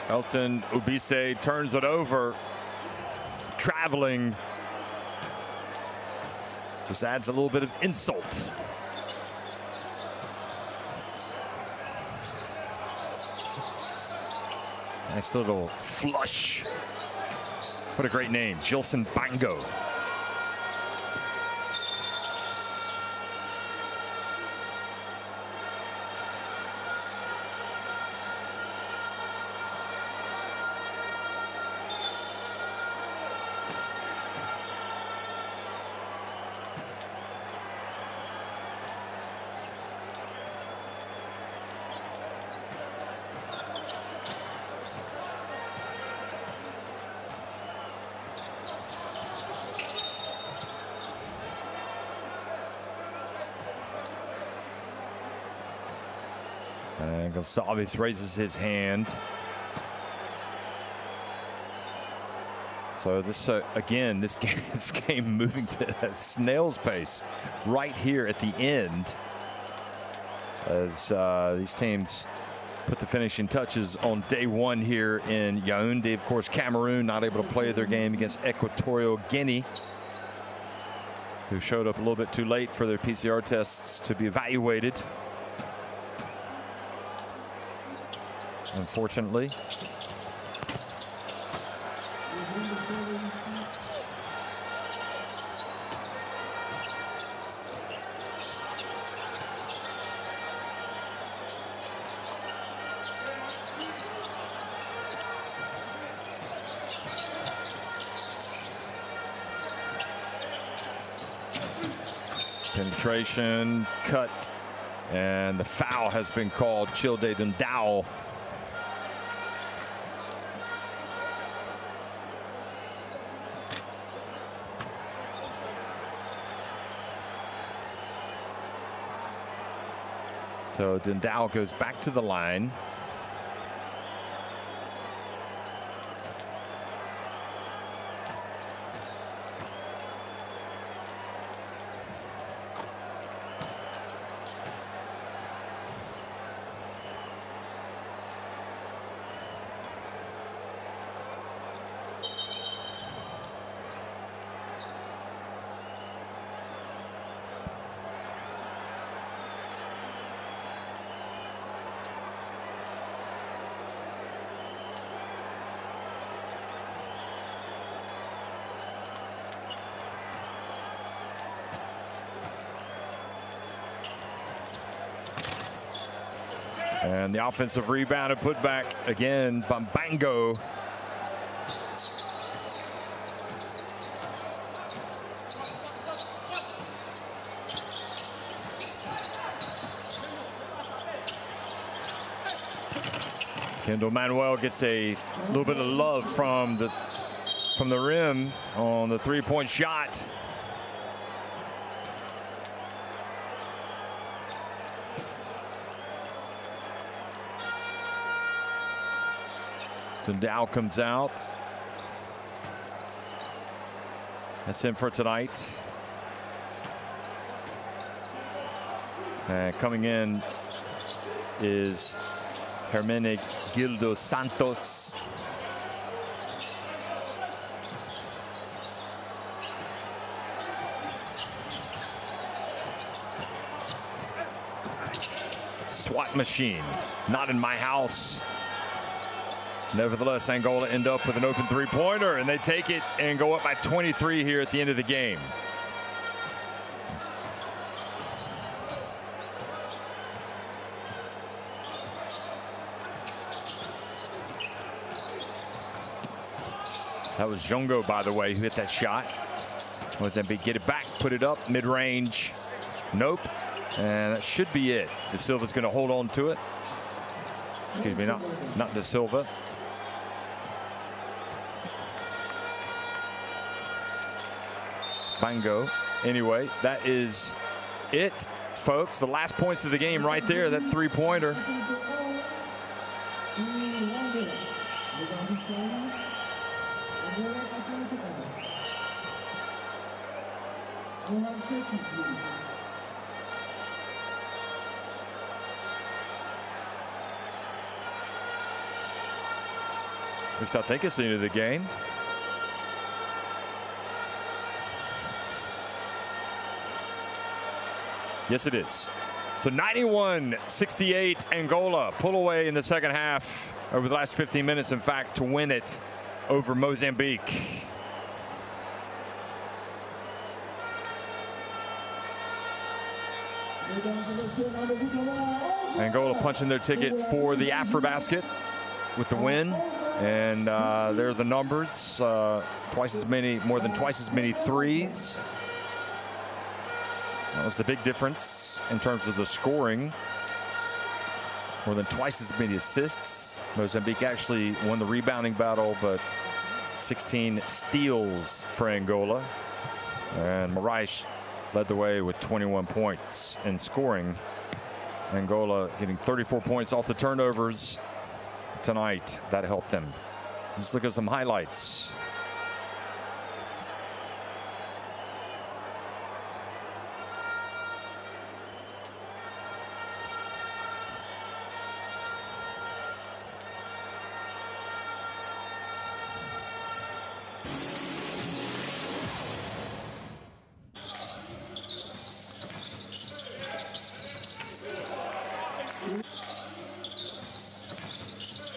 Elton Ubise turns it over. Traveling. Just adds a little bit of insult. Nice little flush. What a great name, Jilson Bango. And Gonçalves raises his hand. So this again, this game moving to a snail's pace right here at the end, as these teams put the finishing touches on day one here in Yaoundé. Of course, Cameroon not able to play their game against Equatorial Guinea, who showed up a little bit too late for their PCR tests to be evaluated, unfortunately. Penetration, cut, and the foul has been called. Childe Dundao. So Dundao goes back to the line. And the offensive rebound and put back again, Bambango. Kendall Manuel gets a little bit of love from the rim on the three-point shot. Dundao comes out. That's him for tonight. And coming in is Hermenegildo Santos. SWAT machine, not in my house. Nevertheless, Angola end up with an open three-pointer, and they take it and go up by 23 here at the end of the game. That was Jongo, by the way, who hit that shot. Mozambique get it back, put it up, mid-range. Nope. And that should be it. De Silva's going to hold on to it. Excuse me, not De Silva. Bango. Anyway, that is it, folks. The last points of the game right there, that three-pointer. At least I think it's the end of the game. Yes, it is. So 91-68 Angola pull away in the second half over the last 15 minutes, in fact, to win it over Mozambique. Angola punching their ticket for the AfroBasket with the win, and there are the numbers. More than twice as many threes. That was the big difference in terms of the scoring. More than twice as many assists. Mozambique actually won the rebounding battle, but 16 steals for Angola. And Morisse led the way with 21 points in scoring. Angola getting 34 points off the turnovers tonight. That helped them. Let's look at some highlights.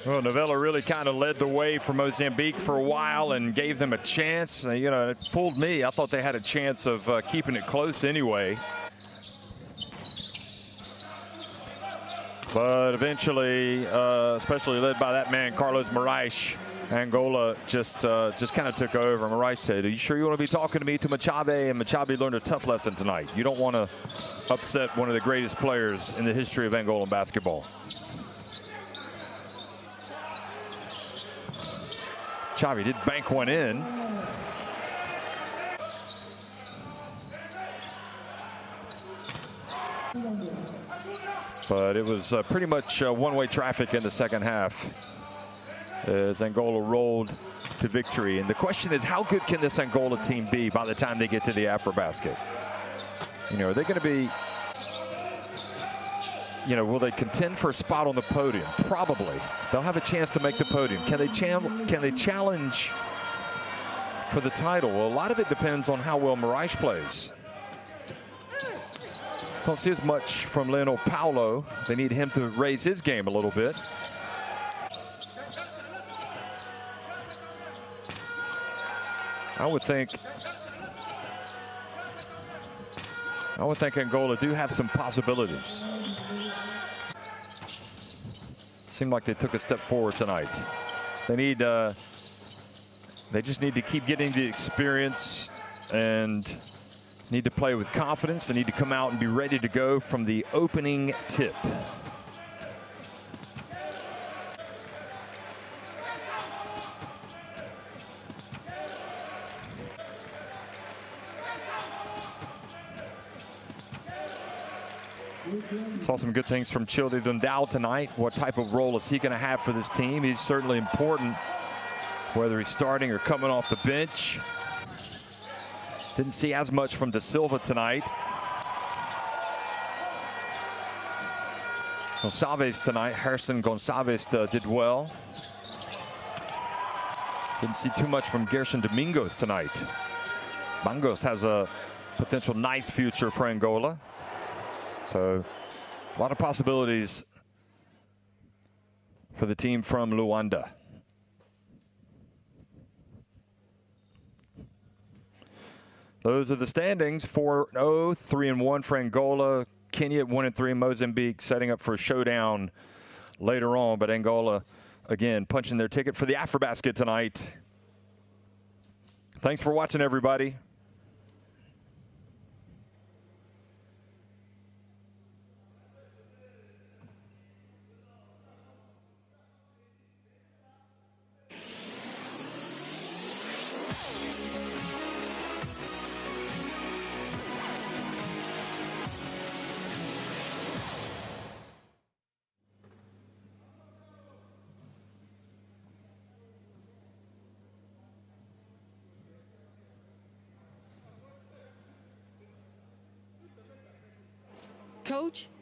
Well, Novella really kind of led the way for Mozambique for a while and gave them a chance. You know, it fooled me. I thought they had a chance of keeping it close anyway. But eventually, especially led by that man, Carlos Morisse, Angola just kind of took over. Morisse said, "Are you sure you want to be talking to me, to Machabe?" And Machabe learned a tough lesson tonight. You don't want to upset one of the greatest players in the history of Angolan basketball. Chavi did bank one in. But it was pretty much one-way traffic in the second half as Angola rolled to victory. And the question is, how good can this Angola team be by the time they get to the AfroBasket? You know, are they going to be, you know, will they contend for a spot on the podium? Probably. They'll have a chance to make the podium. Can they challenge for the title? Well, a lot of it depends on how well Morisse plays. Don't see as much from Lionel Paulo. They need him to raise his game a little bit. I would think Angola do have some possibilities. Seemed like they took a step forward tonight. They just need to keep getting the experience and need to play with confidence. They need to come out and be ready to go from the opening tip. Saw some good things from Childe Dundao tonight. What type of role is he going to have for this team? He's certainly important, whether he's starting or coming off the bench. Didn't see as much from Da Silva tonight. Gonçalves tonight, Harrison Gonçalves did well. Didn't see too much from Gerson Domingos tonight. Mangos has a potential nice future for Angola. So a lot of possibilities for the team from Luanda. Those are the standings: 4-0, 3-1 for Angola. Kenya 1-3, Mozambique setting up for a showdown later on. But Angola, again, punching their ticket for the AfroBasket tonight. Thanks for watching, everybody.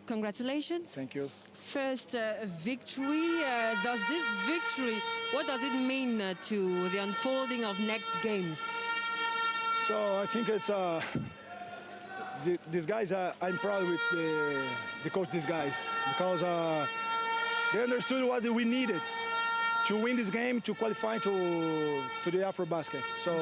congratulations. Thank you. First victory. What does it mean to the unfolding of next games? So I think it's these guys. I'm proud with the coach. These guys, because they understood what we needed to win this game, to qualify to the AfroBasket. So.